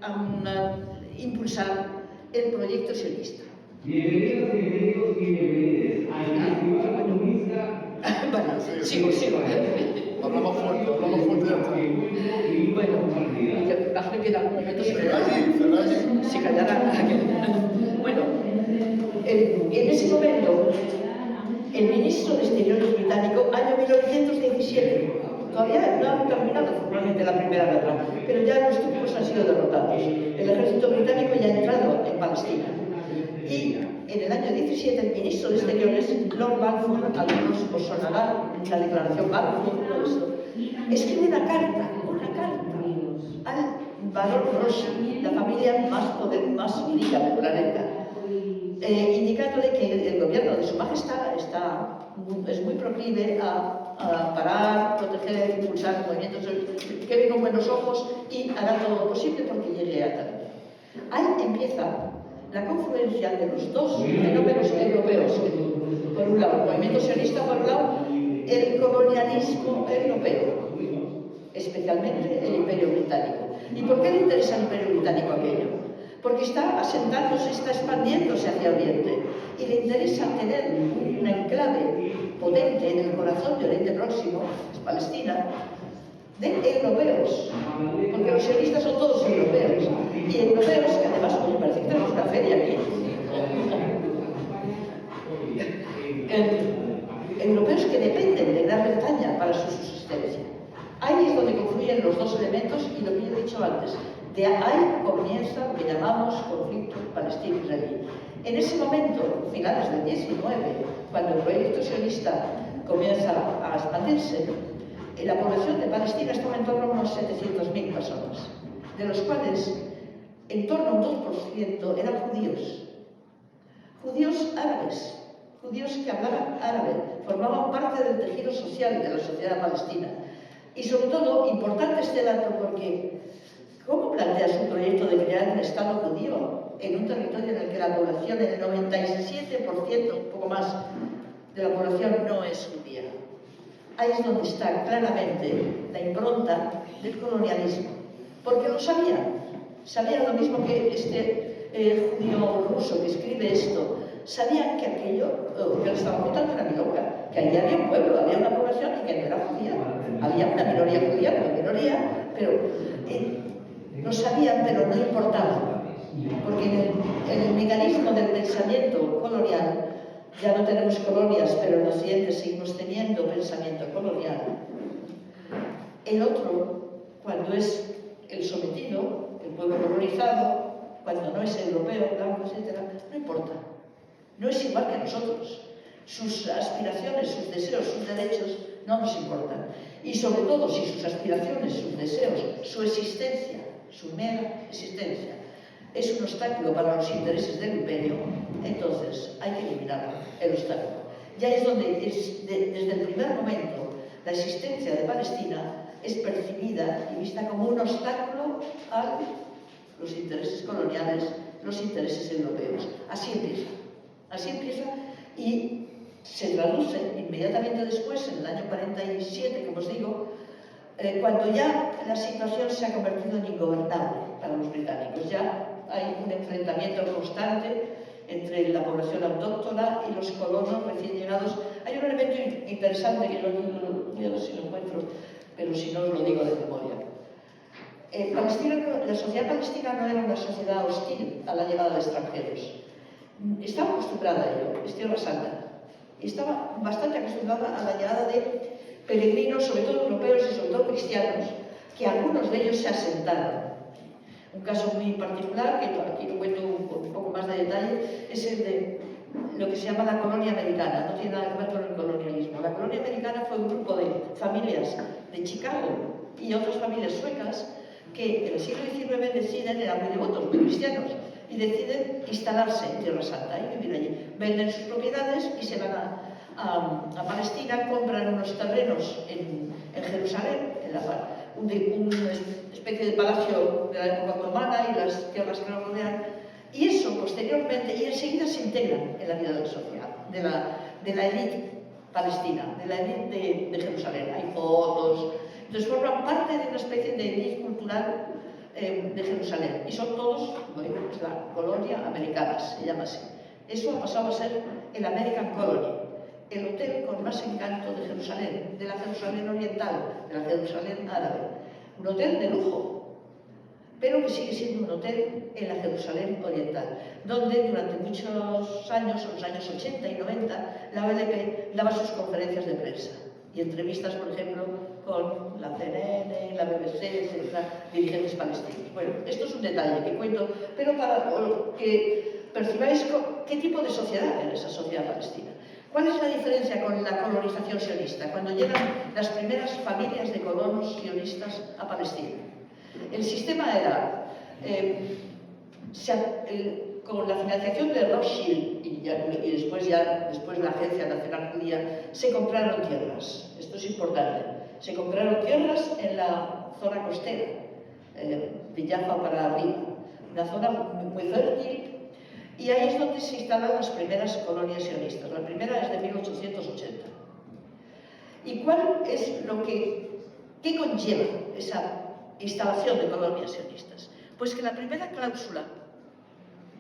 impulsar el proyecto sionista. Bienvenidos y bienvenidas al Festival Comunista. Bueno, sigo. Hablamos fuerte ya está. Bueno, imagino que en algún momento se callará. Bueno, en ese momento, el ministro de Exteriores británico, año 1917, todavía no ha terminado formalmente la Primera Guerra, pero ya los turcos han sido derrotados. El ejército británico ya ha entrado en Palestina. Y en el año 17, el ministro de Exteriores, Lord Balfour, algunos os sonará la declaración Balfour, todo esto, escribe una carta al barón Rossi, la familia más rica del planeta, indicándole que el gobierno de su majestad es muy proclive a parar, proteger, impulsar movimientos que ven con buenos ojos y hará todo lo posible porque llegue a tanto. Ahí empieza la confluencia de los dos fenómenos europeos. Por un lado, el movimiento sionista, por un lado, el colonialismo europeo, especialmente el Imperio Británico. ¿Y por qué le interesa al Imperio Británico aquello? Porque está asentándose, está expandiéndose hacia Oriente y le interesa tener un enclave potente en el corazón de Oriente Próximo, es Palestina, de europeos, porque los sionistas son todos europeos, y europeos que además, oye, parece que tenemos una feria aquí, europeos que dependen de Gran Bretaña para su subsistencia. Ahí es donde confluyen los dos elementos y lo que yo he dicho antes. De ahí comienza lo que llamamos conflicto palestino-israelí. En ese momento, finales del 19, cuando el proyecto sionista comienza a expandirse, la población de Palestina estaba en torno a unos 700.000 personas, de los cuales en torno a un 2% eran judíos. Judíos árabes, judíos que hablaban árabe, formaban parte del tejido social de la sociedad palestina. Y sobre todo, importante este dato porque ¿cómo planteas un proyecto de crear un Estado judío en un territorio en el que la población, el 97%, un poco más, de la población no es judía? Ahí es donde está claramente la impronta del colonialismo. Porque lo sabían lo mismo que este judío ruso que escribe esto, sabían que aquello que le estaban contando era milonga, que allí había un pueblo, había una población y que no era judía. Había una minoría judía, una minoría, pero lo sabían, pero no importaba. Porque en el mecanismo del pensamiento colonial, ya no tenemos colonias, pero en Occidente seguimos teniendo pensamiento colonial. El otro, cuando es el sometido, el pueblo colonizado, cuando no es europeo, blanco, etc., no importa. No es igual que nosotros. Sus aspiraciones, sus deseos, sus derechos no nos importan. Y sobre todo, si sus aspiraciones, sus deseos, su existencia, su mera existencia, es un obstáculo para los intereses del imperio, entonces hay que eliminar el obstáculo. Ya es donde, desde el primer momento, la existencia de Palestina es percibida y vista como un obstáculo a los intereses coloniales, los intereses europeos. Así empieza y se traduce inmediatamente después, en el año 47, como os digo, cuando ya la situación se ha convertido en ingobernable para los británicos. Ya hay un enfrentamiento constante entre la población autóctona y los colonos recién llegados. Hay un elemento interesante que yo voy a ver si lo encuentro, pero si no os lo digo de memoria. La sociedad palestina no era una sociedad hostil a la llegada de extranjeros. Estaba acostumbrada a ello, es Tierra Santa. Estaba bastante acostumbrada a la llegada de peregrinos, sobre todo europeos y sobre todo cristianos, que algunos de ellos se asentaron. Un caso muy particular, que aquí lo cuento un poco más de detalle, es el de lo que se llama la colonia americana. No tiene nada que ver con el colonialismo. La colonia americana fue un grupo de familias de Chicago y otras familias suecas que en el siglo XIX deciden, eran muy devotos, muy cristianos, y deciden instalarse en Tierra Santa y vivir allí. Venden sus propiedades y se van a Palestina, compran unos terrenos en Jerusalén, una especie de palacio de la época otomana y las tierras que lo rodean, y eso posteriormente y enseguida se integran en la vida social de la élite palestina, de la élite de Jerusalén. Hay fotos, entonces forman parte de una especie de élite cultural de Jerusalén, y son todos, bueno, es la colonia americana, se llama así. Eso ha pasado a ser el American Colony, el hotel con más encanto de Jerusalén, de la Jerusalén oriental, de la Jerusalén árabe. Un hotel de lujo, pero que sigue siendo un hotel en la Jerusalén oriental, donde durante muchos años, en los años 80 y 90, la OLP daba sus conferencias de prensa y entrevistas, por ejemplo, con la CNN, la BBC, etc., dirigentes palestinos. Bueno, esto es un detalle que cuento, pero para que percibáis qué tipo de sociedad era esa sociedad palestina. ¿Cuál es la diferencia con la colonización sionista? Cuando llegan las primeras familias de colonos sionistas a Palestina. El sistema era, con la financiación de Rothschild y después la Agencia Nacional Judía, se compraron tierras. Esto es importante. Se compraron tierras en la zona costera, de Jaffa para arriba. Una zona muy fértil. Y ahí es donde se instalan las primeras colonias sionistas. La primera es de 1880. ¿Y cuál es qué conlleva esa instalación de colonias sionistas? Pues que la primera cláusula,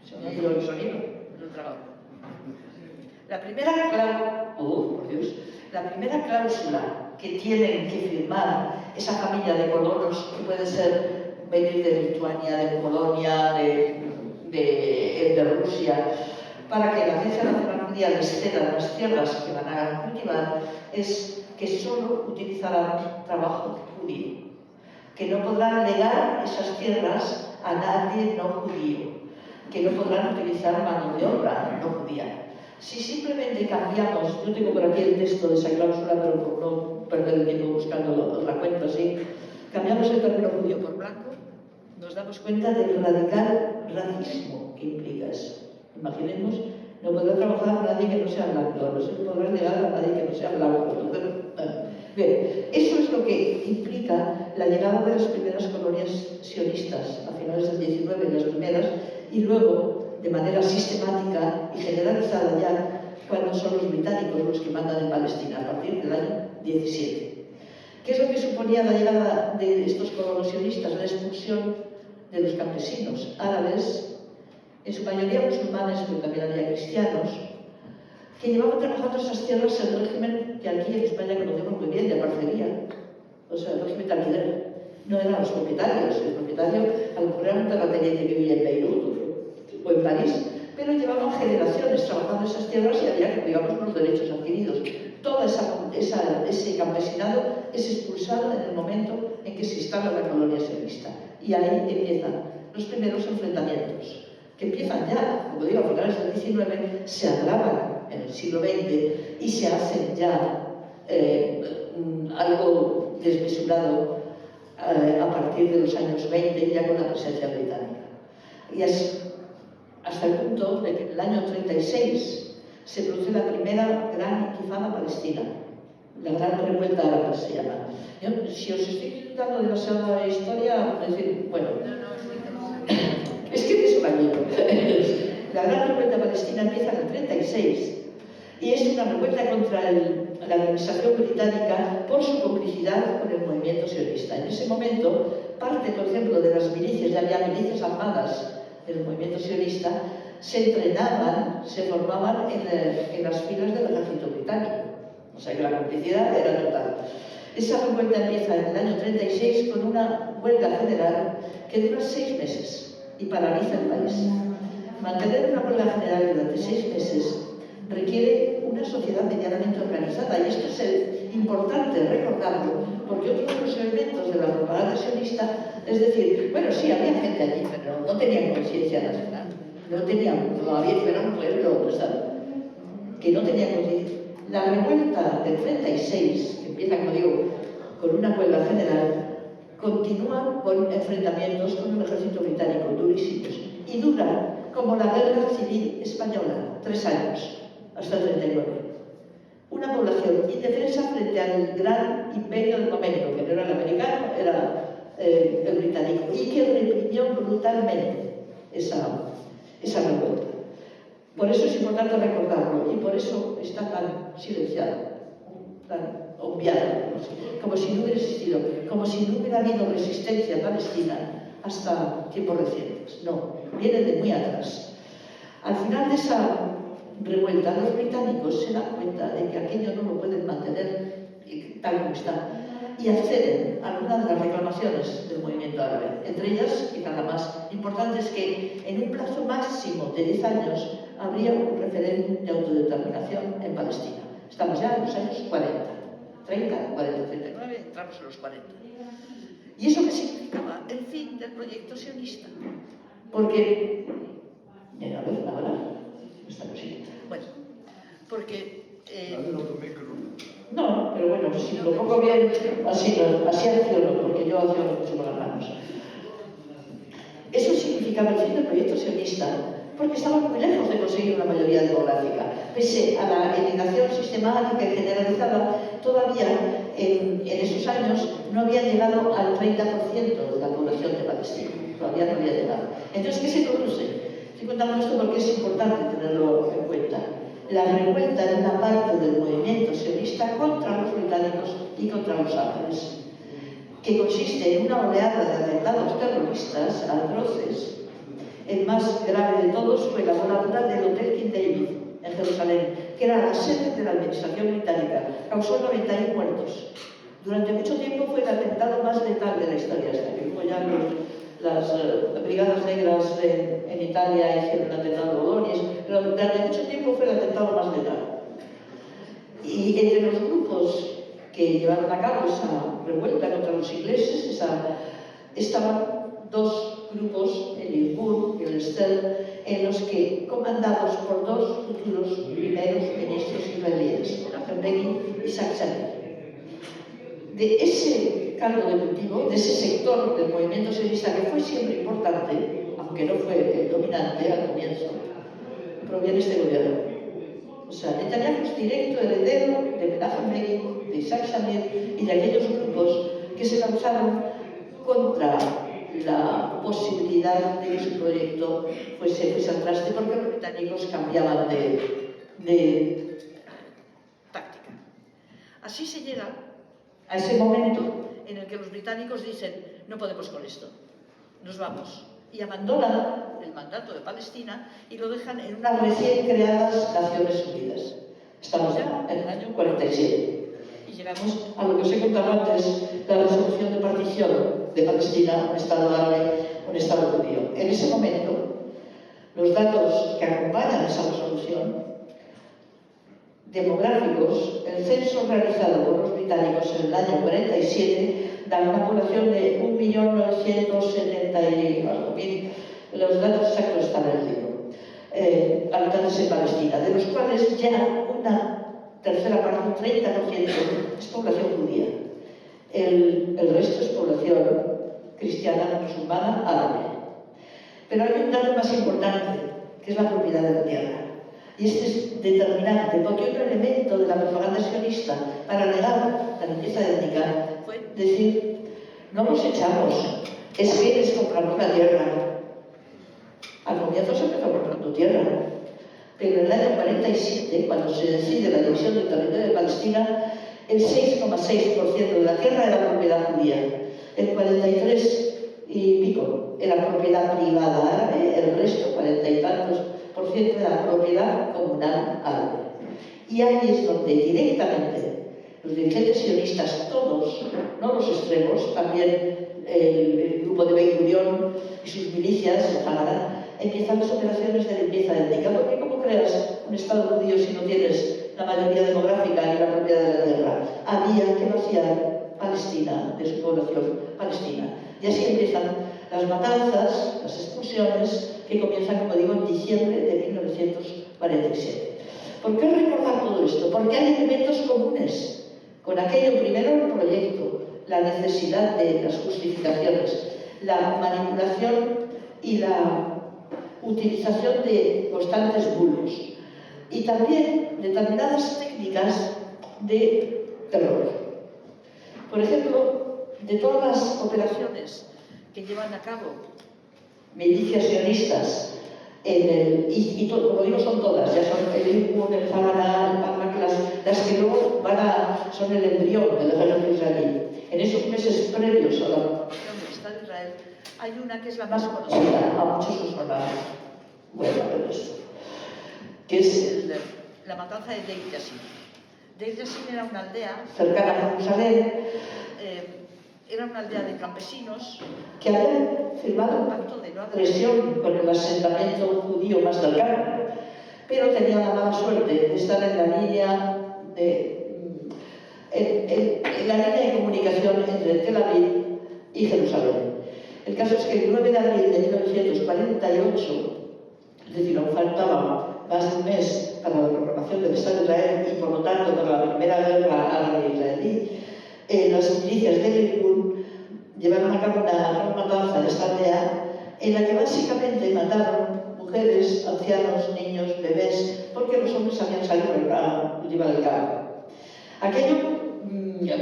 se me ha ido el sonido, lo he tragado. La primera cláusula que tienen que firmar esa familia de colonos, que puede ser venir de Lituania, de Polonia, de Rusia, para que la Agencia Nacional Judía les ceda las tierras que van a cultivar, es que solo utilizarán trabajo judío, que no podrán legar esas tierras a nadie no judío, que no podrán utilizar mano de obra no judía. Si simplemente cambiamos, yo tengo por aquí el texto de esa cláusula, pero por no perder el tiempo buscando la cuenta, ¿sí? Cambiamos el término judío por blanco, nos damos cuenta del radical racismo que implica eso. Imaginemos, no podrá trabajar nadie que no sea blanco, no se podrá llegar a nadie que no sea blanco. Bien, eso es lo que implica la llegada de las primeras colonias sionistas a finales del 19, las primeras, y luego, de manera sistemática y generalizada ya, cuando son los británicos los que mandan en Palestina, a partir del año 17. ¿Qué es lo que suponía la llegada de estos colonos sionistas? La expulsión de los campesinos árabes, en su mayoría musulmanes, pero también había cristianos, que llevaban trabajando esas tierras el régimen que aquí en España conocemos muy bien, de parcería, o sea, el régimen de alquiler. No eran los propietarios, el propietario a lo mejor era un terrateniente que vivía en Beirut o en París, pero llevaban generaciones trabajando esas tierras y había, digamos, los derechos adquiridos. Todo ese campesinado es expulsado en el momento en que se instala la colonia sionista. Y ahí empiezan los primeros enfrentamientos, que empiezan ya, como digo, a finales del 19, se agravan en el siglo XX y se hacen ya algo desmesurado a partir de los años 20, ya con la presencia británica. Y es hasta el punto de que en el año 36 se produce la primera gran intifada palestina, la gran revuelta árabe se llama. Si os estoy dando demasiada historia, es decir, bueno, es que es un año. La gran revuelta palestina empieza en el 36 y es una revuelta contra la administración británica por su complicidad con el movimiento sionista. En ese momento, parte, por ejemplo, de las milicias, ya había milicias armadas del movimiento sionista, se entrenaban, se formaban en las filas del ejército británico. O sea que la complicidad era total. Esa revuelta empieza en el año 36 con una huelga general que dura 6 meses y paraliza el país. Mantener una huelga general durante 6 meses requiere una sociedad medianamente organizada, y esto es importante recordarlo, porque otro de los elementos de la propaganda sionista es decir, bueno, sí, había gente allí, pero no tenían conciencia nacional, era un pueblo que no tenía conciencia. La revuelta del 36, que empieza, como digo, con una huelga general, continúa con enfrentamientos con el ejército británico durísimos y dura como la guerra civil española, 3 años, hasta el 39. Una población indefensa frente al gran imperio del momento, que no era el americano, era el británico, y que reprimió brutalmente esa revuelta. Por eso es importante recordarlo y por eso está tan silenciado, tan obviado, como si no hubiera existido, como si no hubiera habido resistencia palestina hasta tiempos recientes. No, viene de muy atrás. Al final de esa revuelta, los británicos se dan cuenta de que aquello no lo pueden mantener tal como está y acceden a algunas de las reclamaciones del movimiento árabe. Entre ellas, quizá la más importante, es que en un plazo máximo de 10 años habría un referéndum de autodeterminación en Palestina. Estamos ya en los años 40, 30, 40, 39, entramos en los 40. ¿Y eso qué significaba? El fin del proyecto sionista. Porque, mira, a ver, ahora, esta cosita. Bueno, porque... no, pero bueno, si lo pongo bien, así acciono, porque yo acciono mucho con las manos. Eso significaba el fin del proyecto sionista, porque estaban muy lejos de conseguir una mayoría demográfica. Pese a la emigración sistemática y generalizada, todavía en esos años no había llegado al 30% de la población de Palestina. Todavía no había llegado. Entonces, ¿qué se produce? Estoy contando esto porque es importante tenerlo en cuenta. La revuelta de una parte del movimiento sionista contra los británicos y contra los árabes, que consiste en una oleada de atentados terroristas atroces. El más grave de todos fue la voladura del Hotel King David, en Jerusalén, que era la sede de la administración británica. Causó 91 muertos. Durante mucho tiempo fue el atentado más letal de la historia, hasta que luego ya las brigadas negras en Italia hicieron el atentado de Bolonia, pero durante mucho tiempo fue el atentado más letal. Y entre los grupos que llevaron a cabo esa revuelta contra los ingleses, estaban dos grupos, el Irgun y el Estel, en los que, comandados por dos futuros primeros ministros israelíes, Menachem Begin y Isaac Shamir. De ese cargo de cultivo, de ese sector del movimiento sionista que fue siempre importante, aunque no fue dominante al comienzo, proviene este gobierno. O sea, Netanyahu es directo heredero de Menachem Begin, de Isaac Shamir y de aquellos grupos que se lanzaron contra la posibilidad de que su proyecto fuese al traste, porque los británicos cambiaban de táctica. Así se llega a ese momento en el que los británicos dicen: no podemos con esto, nos vamos, y abandonan el mandato de Palestina y lo dejan en unas recién creadas Naciones Unidas. Estamos ya en el año 47 y llegamos a lo que os he contado antes, la resolución de partición de Palestina, un Estado árabe, un Estado judío. En ese momento, los datos que acompañan esa resolución, demográficos, el censo realizado por los británicos en el año 47 da una población de 1.970.000, los datos exactos están en el libro, habitantes en Palestina, de los cuales ya una tercera parte, un 30%, es población judía. El resto es población cristiana, musulmana, árabe. Pero hay un dato más importante, que es la propiedad de la tierra. Y este es determinante, porque un elemento de la propaganda sionista para negar la limpieza étnica fue decir: no nos echamos, es que les compramos la tierra. Al comienzo se empezó comprando tierra, pero en el año 47, cuando se decide la división del territorio de Palestina, el 6,6% de la tierra era propiedad judía, el 43 y pico era propiedad privada árabe, el resto, 40 y tantos por ciento, era propiedad comunal árabe. Y ahí es donde directamente los dirigentes sionistas, todos, no los extremos, también el grupo de Ben Gurión y sus milicias, el Haganah, empiezan las operaciones de limpieza étnica, porque ¿cómo creas un Estado judío si no tienes la mayoría demográfica y la propiedad de la tierra? Había que vaciar Palestina de su población palestina. Y así empiezan las matanzas, las expulsiones, que comienzan, como digo, en diciembre de 1947. ¿Por qué recordar todo esto? Porque hay elementos comunes con aquello. Primero, el proyecto, la necesidad de las justificaciones, la manipulación y la utilización de constantes bulos, y también determinadas técnicas de terror. Por ejemplo, de todas las operaciones que llevan a cabo milicias sionistas y como digo, son todas, ya son el Irgun, el Haganah, el Palmach, las que luego son el embrión del ejército israelí. En esos meses previos a la fundación del Estado de Israel, hay una que es la más conocida, a muchos os sonará, bueno, pero eso, que es la matanza de Deir Yassin. Deir Yassin era una aldea cercana a Jerusalén, era una aldea de campesinos que habían firmado un pacto de no agresión con el asentamiento judío más cercano, pero tenían la mala suerte de estar en la línea de comunicación entre Tel Aviv y Jerusalén. El caso es que el 9 de abril de 1948, es decir, aún faltaba más de un mes para la proclamación del Estado de Israel y por lo tanto para la primera guerra árabe-israelí, las milicias del Irgun llevaron a cabo una gran matanza de esta aldea, en la que básicamente mataron mujeres, ancianos, niños, bebés, porque los hombres habían salido a cultivar el campo. Aquello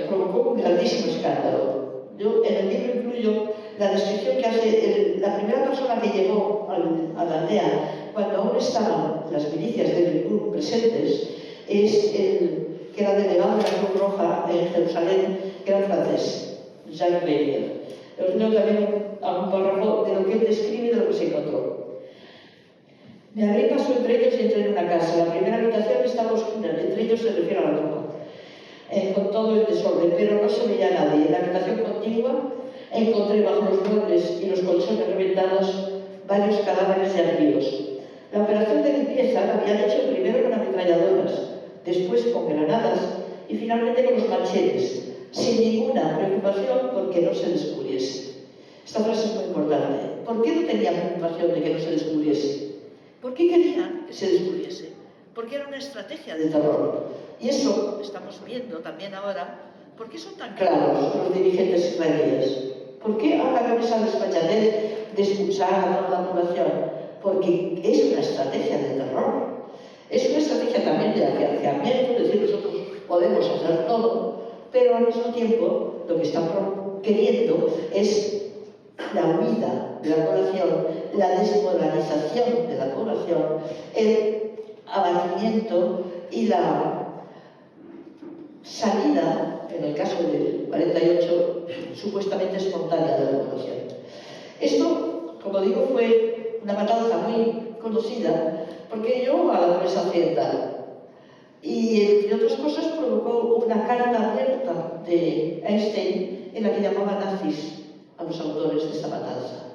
provocó un grandísimo escándalo. Yo en el libro incluyo la descripción que hace la primera persona que llegó a la aldea cuando aún estaban las milicias del Irgun presentes, es el que era delegado de la Cruz Roja en Jerusalén, que era francés. Jacques Beyer. Os leo también algún párrafo de lo que él describe de lo que se encontró. Me abrí paso entre ellos y entré en una casa. La primera habitación estaba oscura, entre ellos se refiere a la ropa, con todo el desorden, pero no se veía a nadie. En la habitación contigua encontré bajo los muebles y los colchones reventados varios cadáveres yacídos. La operación de limpieza la habían hecho primero con ametralladoras, después con granadas y finalmente con los machetes, sin ninguna preocupación porque no se descubriese. Esta frase es muy importante. ¿Por qué no tenían preocupación de que no se descubriese? ¿Por qué querían que se descubriese? Porque era una estrategia de terror. Y eso estamos viendo también ahora. ¿Por qué son tan claros los dirigentes israelíes? ¿Por qué hablan con esa desfachatez de expulsar a toda la población? Porque es una estrategia de terror. Es una estrategia también de afianzamiento, es decir, nosotros podemos hacer todo, pero al mismo tiempo lo que están queriendo es la huida de la población, la desmoralización de la población, el abatimiento y la salida, en el caso del 48, supuestamente espontánea de la población. Esto, como digo, fue una matanza muy conocida porque llegó a la prensa occidental y, entre otras cosas, provocó una carta abierta de Einstein en la que llamaba nazis a los autores de esta matanza.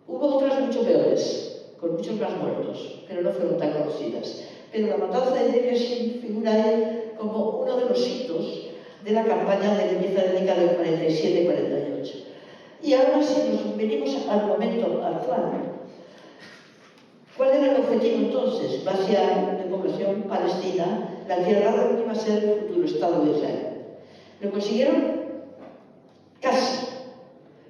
Hubo otras mucho peores, con muchos más muertos, pero no fueron tan conocidas. Pero la matanza de Debrecen figura ahí como uno de los hitos de la campaña de limpieza étnica del 47-48. Y ahora sí nos venimos al momento actual. ¿Cuál era el objetivo entonces? Vaciar de población palestina la tierra donde iba a ser el futuro Estado de Israel. Lo consiguieron casi,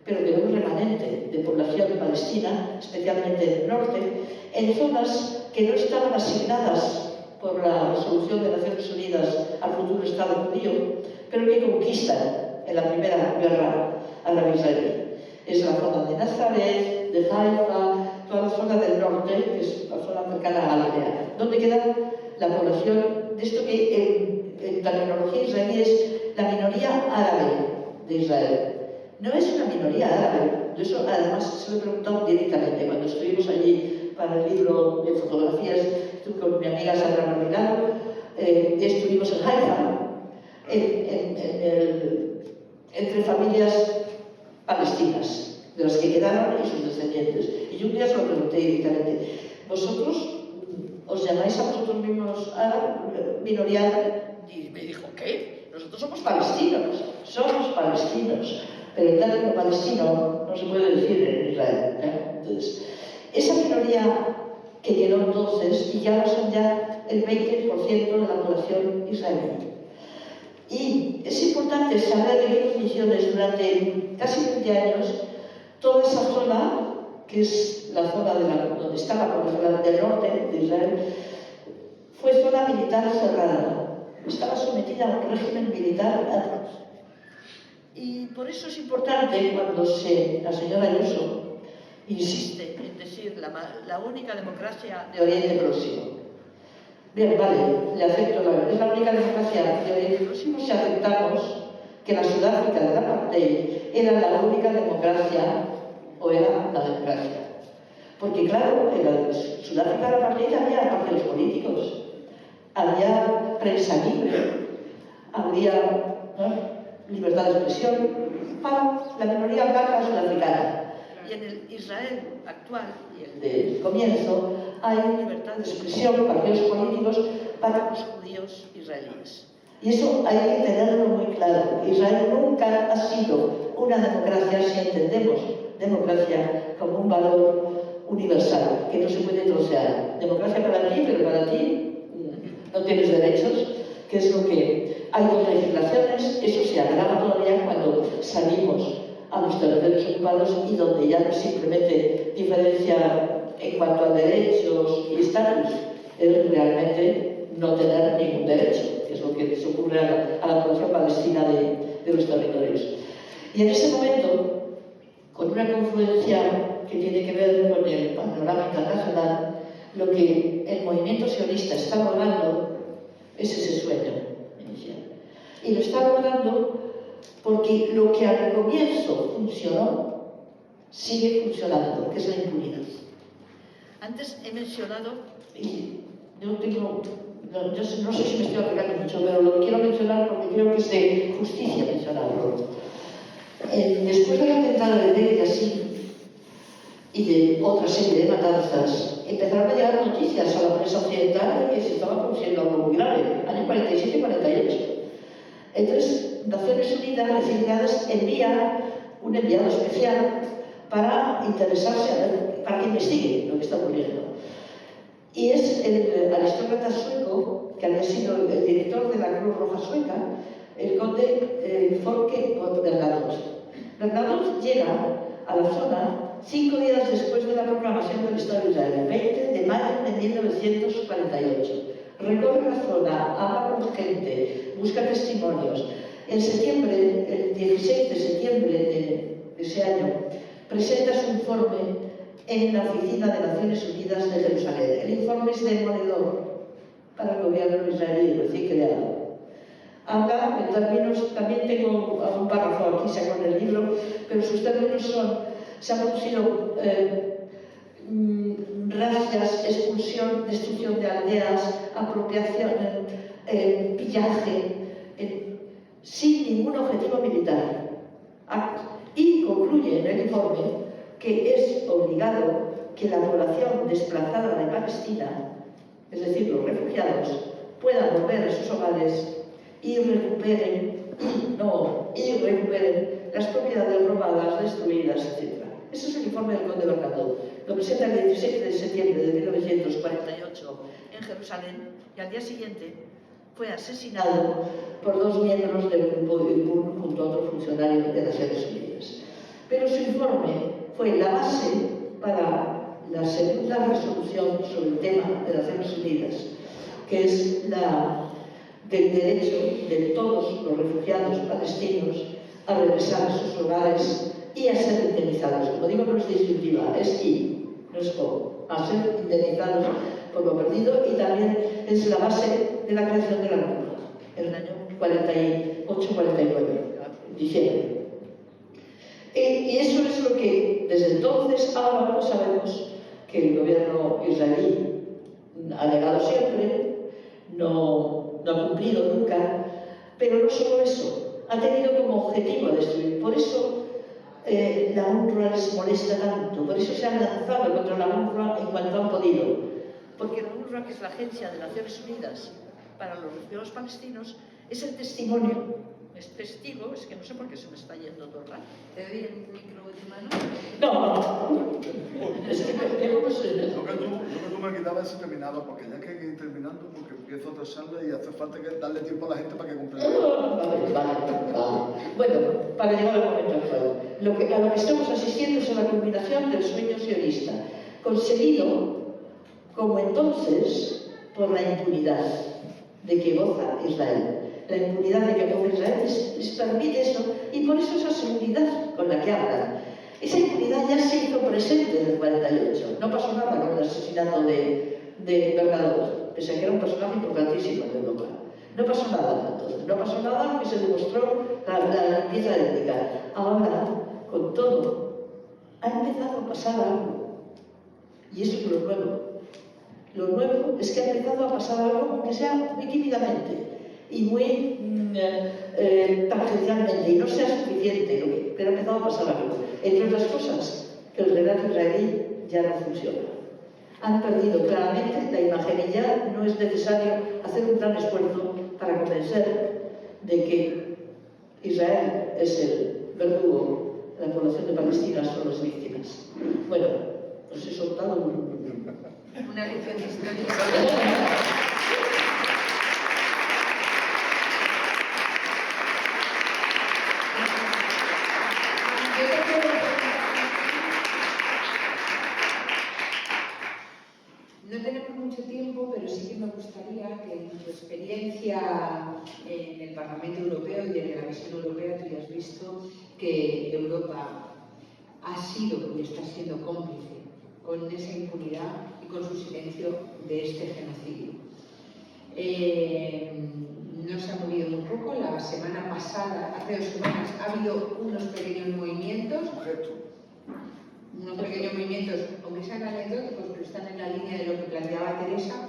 pero quedó un remanente de población palestina, especialmente en el norte, en zonas que no estaban asignadas por la resolución de Naciones Unidas al futuro Estado judío, pero que conquistan en la primera guerra árabe-israelí. Es la zona de Nazaret, de Haifa, toda la zona del norte, que es la zona cercana a Galilea, donde queda la población de esto que en terminología israelí es la minoría árabe de Israel. No es una minoría árabe, de eso además se lo he preguntado directamente cuando estuvimos allí para el libro de fotografías, estuve con mi amiga Sandra Marminado, estuvimos en Haifa, entre familias palestinas, de las que quedaron y sus descendientes. Y yo un día se lo pregunté directamente, ¿vosotros os llamáis a vosotros mismos minoría árabe? Y me dijo, ¿qué? Nosotros somos palestinos, pero el término palestino no se puede decir en Israel. Entonces, esa minoría que quedó entonces, y ya no son ya el 20% de la población israelí. Y es importante saber en qué condiciones durante casi 20 años toda esa zona, que es la zona donde está la población del norte de Israel, fue zona militar cerrada. Estaba sometida a un régimen militar atroz. Y por eso es importante cuando la señora Ayuso insiste en decir la única democracia de Oriente Próximo. Bien, vale, le acepto, es la única democracia de Oriente Próximo si aceptamos que la Sudáfrica del apartheid era la única democracia o era la democracia. Porque claro, en la Sudáfrica del apartheid había partidos políticos, había prensa libre, había libertad de expresión para la minoría blanca sudafricana. Y en el Israel actual y el del comienzo hay libertad de expresión, partidos políticos para los judíos israelíes. Y eso hay que tenerlo muy claro. Israel nunca ha sido una democracia si entendemos democracia como un valor universal, que no se puede trocear. Democracia para ti, pero para ti no tienes derechos, que es lo que hay dos legislaciones. Eso se agrava todavía cuando salimos a los territorios ocupados y donde ya no es simplemente diferencia en cuanto a derechos y estatus, es realmente no tener ningún derecho, que es lo que les ocurre a la población palestina de los territorios. Y en ese momento, con una confluencia que tiene que ver con el panorama internacional, lo que el movimiento sionista está logrando es ese sueño inicial. Y lo está logrando porque lo que al comienzo funcionó sigue funcionando, que es la impunidad. Antes he mencionado, y yo no sé si me estoy alargando mucho, pero lo quiero mencionar porque creo que es de justicia mencionarlo. Después del atentado de Deir Yassin y de otra serie de matanzas, empezaron a llegar noticias a la prensa occidental de que se estaba produciendo algo muy grave, años 47 y 48. Entonces, Naciones Unidas, recién creadas, envía un enviado especial para interesarse, para que investigue lo que está ocurriendo. Y es el aristócrata sueco, que había sido el director de la Cruz Roja Sueca, el conde Folke Bernadotte. Bernadotte llega a la zona 5 días después de la proclamación del Estado de Israel, el 20 de mayo de 1948. Recorre la zona, habla con gente, busca testimonios. En septiembre, el 16 de septiembre de ese año, presenta su informe en la Oficina de Naciones Unidas de Jerusalén. El informe es demoledor para el gobierno israelí recién creado. Habla en términos, también tengo un párrafo aquí sacado en el libro, pero sus términos son: se han producido racias, expulsión, destrucción de aldeas, apropiación, pillaje, sin ningún objetivo militar. Y concluye en el informe que es obligado que la población desplazada de Palestina, es decir, los refugiados, puedan volver a sus hogares y recuperen las propiedades robadas, destruidas, etc. Ese es el informe del conde Bernadotte. Lo presenta el 17 de septiembre de 1948 en Jerusalén y al día siguiente fue asesinado por 2 miembros del grupo de IRGUN junto a otro funcionario de Naciones Unidas. Pero su informe fue la base para la segunda resolución sobre el tema de Naciones Unidas, que es la del derecho de todos los refugiados palestinos a regresar a sus hogares y a ser indemnizados. Como digo, no es disyuntiva, es y, no es o, a ser indemnizados por lo perdido, y también es la base de la creación de la UNRWA en el año 48-49, diciembre. Y eso es lo que desde entonces ahora sabemos que el gobierno israelí ha negado siempre, no ha cumplido nunca, pero no solo eso, ha tenido como objetivo destruir. Por eso la UNRWA les molesta tanto, por eso se han lanzado contra la UNRWA en cuanto han podido, porque la UNRWA, que es la Agencia de Naciones Unidas para los Refugiados Palestinos, es el testimonio, es testigo, es que no sé por qué se me está yendo todo el rato. ¿Te doy el micro de mano? No. Es que no sé. Lo que tú me quitabas ese terminado, porque ya que hay que ir terminando, porque empiezo otra sala y hace falta que darle tiempo a la gente para que comprenda. Vale. Bueno, para llegar al momento actual, a lo que estamos asistiendo es a la culminación del sueño sionista, conseguido, como entonces, por la impunidad de que goza Israel. La impunidad de que goza Israel les permite eso, y por eso esa seguridad con la que hablan. Esa impunidad ya se hizo presente en el 48. No pasó nada con el asesinato de Bernadotte, pese a que era un personaje importantísimo en Europa. No pasó nada entonces, no pasó nada porque se demostró la limpieza étnica. Ahora, con todo, ha empezado a pasar algo. Y eso es lo nuevo. Lo nuevo es que ha empezado a pasar algo, aunque sea muy tímidamente y muy tangencialmente, y no sea suficiente, pero ha empezado a pasar algo. Entre otras cosas, que el relato israelí ya no funciona. Han perdido claramente la imagen y ya no es necesario hacer un gran esfuerzo para convencer de que Israel es el verdugo, la población de Palestina son las víctimas. Bueno, os he soltado una lección de historia. No tenemos mucho tiempo, pero sí que me gustaría que en tu experiencia en el Parlamento Europeo y de la Comisión Europea tú hayas visto que Europa ha sido y está siendo cómplice con esa impunidad y con su silencio de este genocidio. no se ha movido un poco. La semana pasada, hace 2 semanas, ha habido unos pequeños movimientos, aunque sean anecdóticos, pero están en la línea de lo que planteaba Teresa.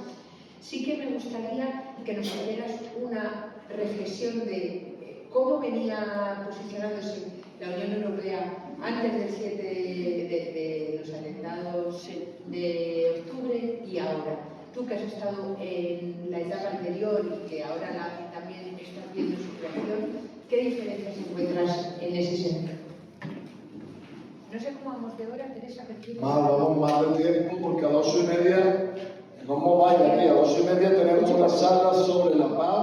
Sí que me gustaría que nos hicieras una reflexión de cómo venía posicionándose la Unión Europea antes del 7 de los atentados de octubre y ahora. Tú que has estado en la etapa anterior y que ahora también estás viendo su creación, ¿qué diferencias encuentras en ese sentido? No sé cómo vamos de hora, Teresa, Vamos más de tiempo porque a las 8:30, no me vaya aquí, a las 8:30 tenemos una sala sobre la paz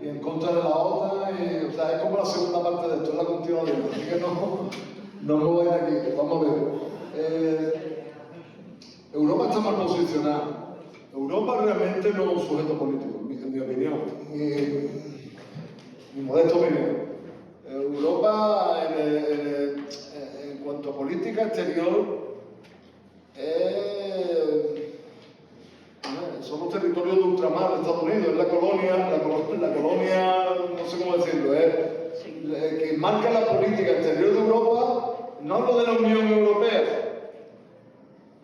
y en contra de la OTAN, o sea, es como la segunda parte de esto, es la continuación, así que no me voy de aquí, vamos a ver. Europa está mal posicionada. Europa realmente no es un sujeto político, en mi opinión, mi modesta opinión. Europa, en cuanto a política exterior, son los territorios de ultramar de Estados Unidos, es la colonia, no sé cómo decirlo, que marca la política exterior de Europa. No hablo de la Unión Europea,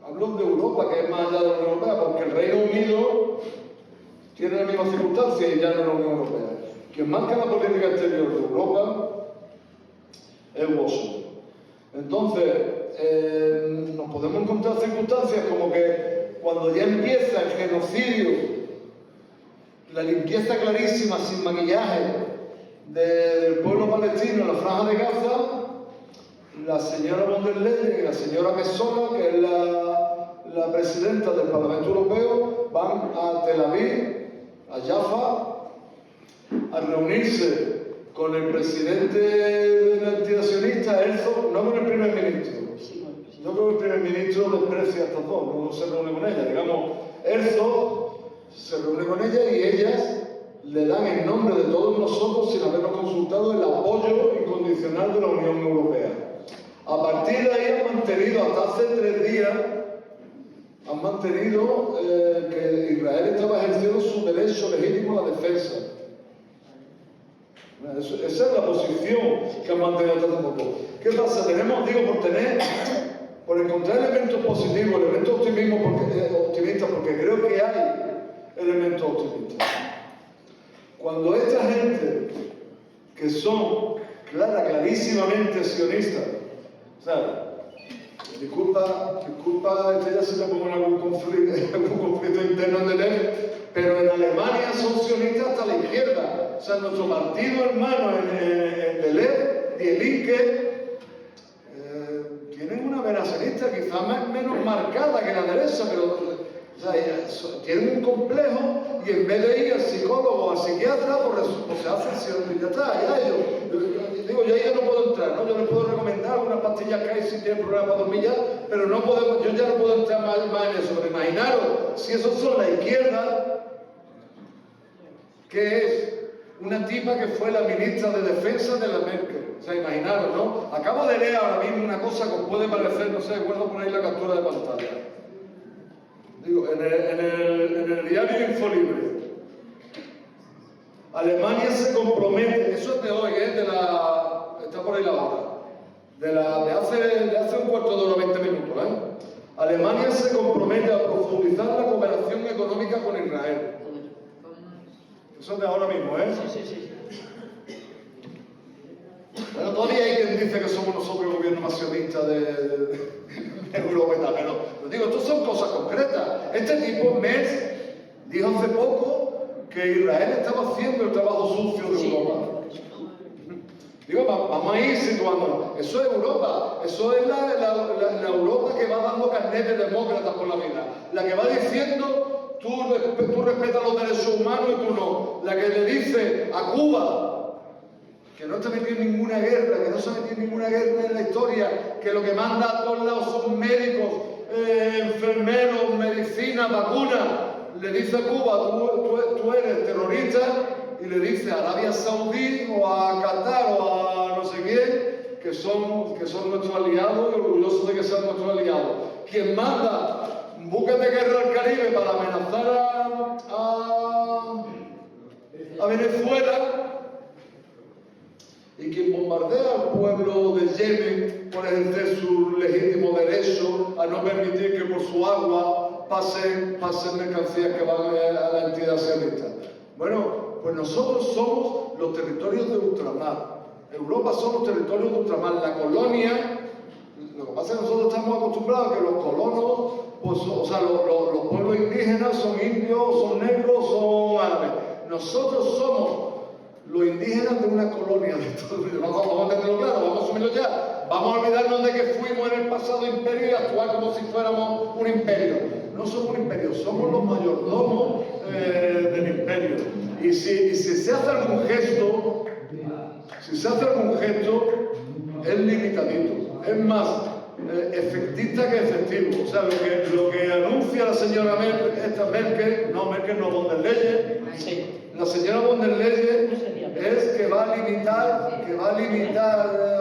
hablo de Europa, que es más allá de la Unión Europea, porque el Reino Unido tiene las mismas circunstancias y ya no es la Unión Europea. Quien marca la política exterior de Europa es Washington. Entonces, nos podemos encontrar circunstancias como que cuando ya empieza el genocidio, la limpieza clarísima, sin maquillaje, del pueblo palestino en la Franja de Gaza, la señora von der Leyen y la señora Metsola, que es la presidenta del Parlamento Europeo, van a Tel Aviv, a Jaffa, a reunirse con el presidente de la entidad sionista, Herzog, no con el primer ministro. Yo creo que el primer ministro desprecia a estas dos, no se reúne con ella. Digamos, Herzog se reúne con ella y ellas le dan en nombre de todos nosotros, sin habernos consultado, el apoyo incondicional de la Unión Europea. A partir de ahí han mantenido, hasta hace 3 días, que Israel estaba ejerciendo su derecho legítimo a la defensa. Esa es la posición que han mantenido hasta hace poco. ¿Qué pasa? Por encontrar elementos positivos, elementos optimistas, porque creo que hay elementos optimistas. Cuando esta gente, que son clarísimamente sionistas, o sea, disculpa, ya se me pongo en algún conflicto interno en DNF, pero en Alemania son sionistas hasta la izquierda. O sea, nuestro partido hermano en DLF, Die Linke, tienen una vena sionista quizás menos marcada que la derecha, pero tienen un complejo y en vez de ir al psicólogo o al psiquiatra, pues se hacen sionistas y ya está. Yo ahí ya no puedo entrar, ¿no? Yo les puedo recomendar algunas pastillas que hay si tienen problemas para dormir ya, pero yo ya no puedo entrar más en eso. Pero imaginaros, si esos son la izquierda, que es una tipa que fue la ministra de Defensa de la Merkel. O sea, imaginaros, ¿no? Acabo de leer ahora mismo una cosa que os puede parecer, no sé, puedo poner la captura de pantalla. Digo, en el diario Infolibre. Alemania se compromete, eso es de hoy, está por ahí la hora, de hace un cuarto de hora, 20 minutos, Alemania se compromete a profundizar la cooperación económica con Israel. Eso es de ahora mismo, Sí. Bueno, todavía hay quien dice que somos nosotros el gobierno más sionista de Europa y tal, pero digo, esto son cosas concretas. Este tipo, Merz, dijo hace poco que Israel estaba haciendo el trabajo sucio de Europa. Digo, vamos a ir situándonos. Eso es Europa. Eso es la Europa que va dando carnet de demócratas por la vida. La que va diciendo, tú respetas los derechos humanos y tú no. La que le dice a Cuba que no está metido en ninguna guerra, que no se ha metido en ninguna guerra en la historia, que lo que manda a todos lados son médicos, enfermeros, medicina, vacunas. Le dice a Cuba, tú eres terrorista, y le dice a Arabia Saudí o a Qatar o a no sé quién, que son nuestros aliados y orgullosos de que sean nuestros aliados. Quien manda buques de guerra al Caribe para amenazar a Venezuela, y quien bombardea al pueblo de Yemen por ejercer su legítimo derecho a no permitir que por su agua pasen mercancías que van a la entidad sionista. Bueno, pues nosotros somos los territorios de ultramar. Europa son los territorios de ultramar. La colonia, lo que pasa es que nosotros estamos acostumbrados a que los colonos, pues, o sea, los pueblos indígenas son indios, son negros, son árabes. Nosotros somos los indígenas de una colonia. Vamos a tenerlo claro, vamos a asumirlo ya. Vamos a olvidarnos de que fuimos en el pasado imperio y actuar como si fuéramos un imperio. No somos un imperio, somos los mayordomos del imperio. Y si se hace algún gesto, es limitadito. Es más efectista que efectivo. O sea, lo que anuncia la señora Merkel, von der Leyen, Sí. la señora von der Leyen es que va a limitar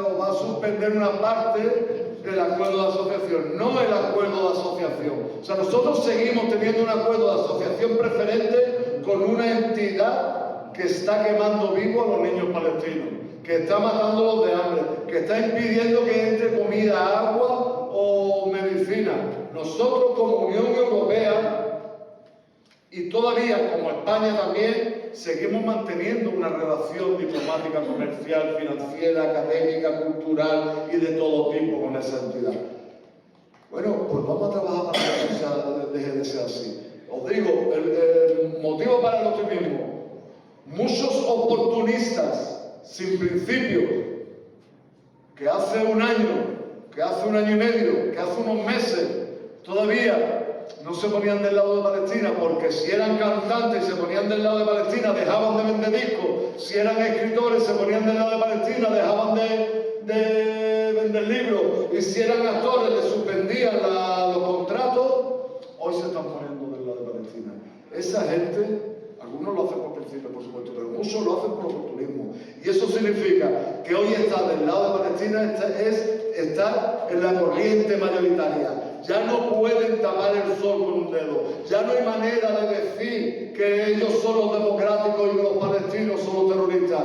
o va a suspender una parte del acuerdo de asociación, no el acuerdo de asociación. O sea, nosotros seguimos teniendo un acuerdo de asociación preferente con una entidad que está quemando vivo a los niños palestinos, que está matándolos de hambre, que está impidiendo que entre comida, agua o medicina. Nosotros como Unión Europea y todavía como España también seguimos manteniendo una relación diplomática, comercial, financiera, académica, cultural y de todo tipo con esa entidad. Bueno, pues vamos a trabajar para que eso deje de ser así. Os digo, el motivo para el optimismo. Muchos oportunistas sin principios que hace un año y medio, que hace unos meses todavía no se ponían del lado de Palestina, porque si eran cantantes y se ponían del lado de Palestina dejaban de vender discos, si eran escritores se ponían del lado de Palestina dejaban de vender libros, y si eran actores les suspendían los contratos. Hoy se están poniendo del lado de Palestina. Esa gente, algunos lo hacen por principio, por supuesto, pero muchos lo hacen por oportunismo. Y eso significa que hoy estar del lado de Palestina es estar en la corriente mayoritaria. Ya no pueden tapar el sol con un dedo. Ya no hay manera de decir que ellos son los democráticos y que los palestinos son los terroristas.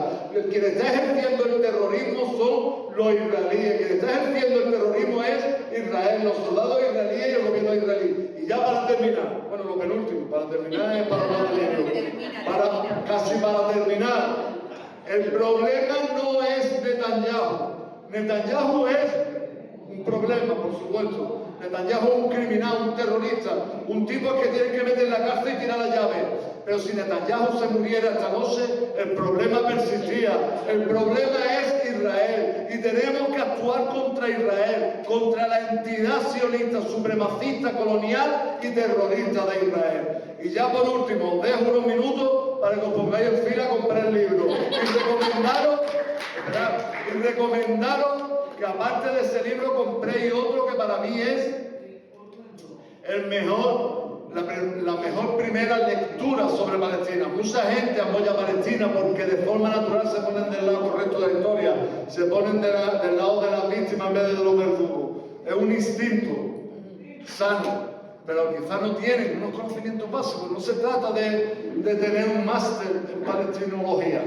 Quien está ejerciendo el terrorismo son los israelíes. Quien está ejerciendo el terrorismo es Israel, los soldados israelíes y el gobierno israelí. Y ya para terminar, bueno, lo penúltimo, para terminar es para hablar del libro. Casi para terminar, el problema no es Netanyahu. Netanyahu es un problema, por supuesto. Netanyahu es un criminal, un terrorista, un tipo que tiene que meter en la cárcel y tirar la llave. Pero si Netanyahu se muriera esta noche, el problema persistía. El problema es Israel. Y tenemos que actuar contra Israel, contra la entidad sionista, supremacista, colonial y terrorista de Israel. Y ya por último, os dejo unos minutos para que os pongáis en fila a comprar el libro. Y recomendaros que aparte de ese libro compréis otro que para mí es la mejor primera lectura sobre Palestina. Mucha gente apoya a Palestina porque de forma natural se ponen del lado correcto de la historia, se ponen del lado de las víctimas en vez de los verdugos. Es un instinto sano, pero quizás no tienen unos conocimientos básicos. No se trata de tener un máster en palestinología,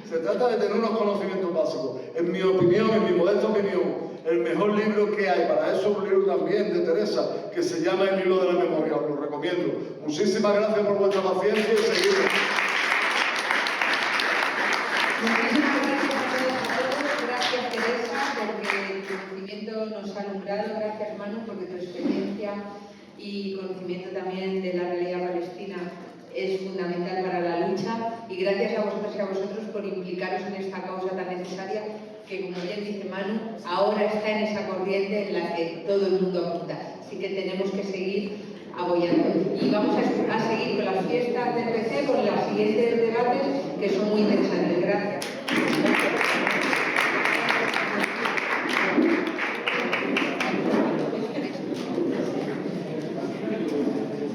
se trata de tener unos conocimientos básicos. En mi opinión, en mi modesta opinión, el mejor libro que hay para eso es un libro también de Teresa, que se llama El Hilo de la Memoria. Os lo recomiendo. Muchísimas gracias por vuestra paciencia y seguimos. Muchísimas gracias a todos. Gracias, Teresa, porque tu conocimiento nos ha alumbrado. Gracias, Manu, porque tu experiencia y conocimiento también de la realidad palestina es fundamental para la lucha. Y gracias a vosotros y a vosotros por implicaros en esta causa tan necesaria que, como bien dice Manu, ahora está en esa corriente en la que todo el mundo apunta. Así que tenemos que seguir apoyando. Y vamos a seguir con las fiestas del PC, con los siguientes debates que son muy interesantes. Gracias.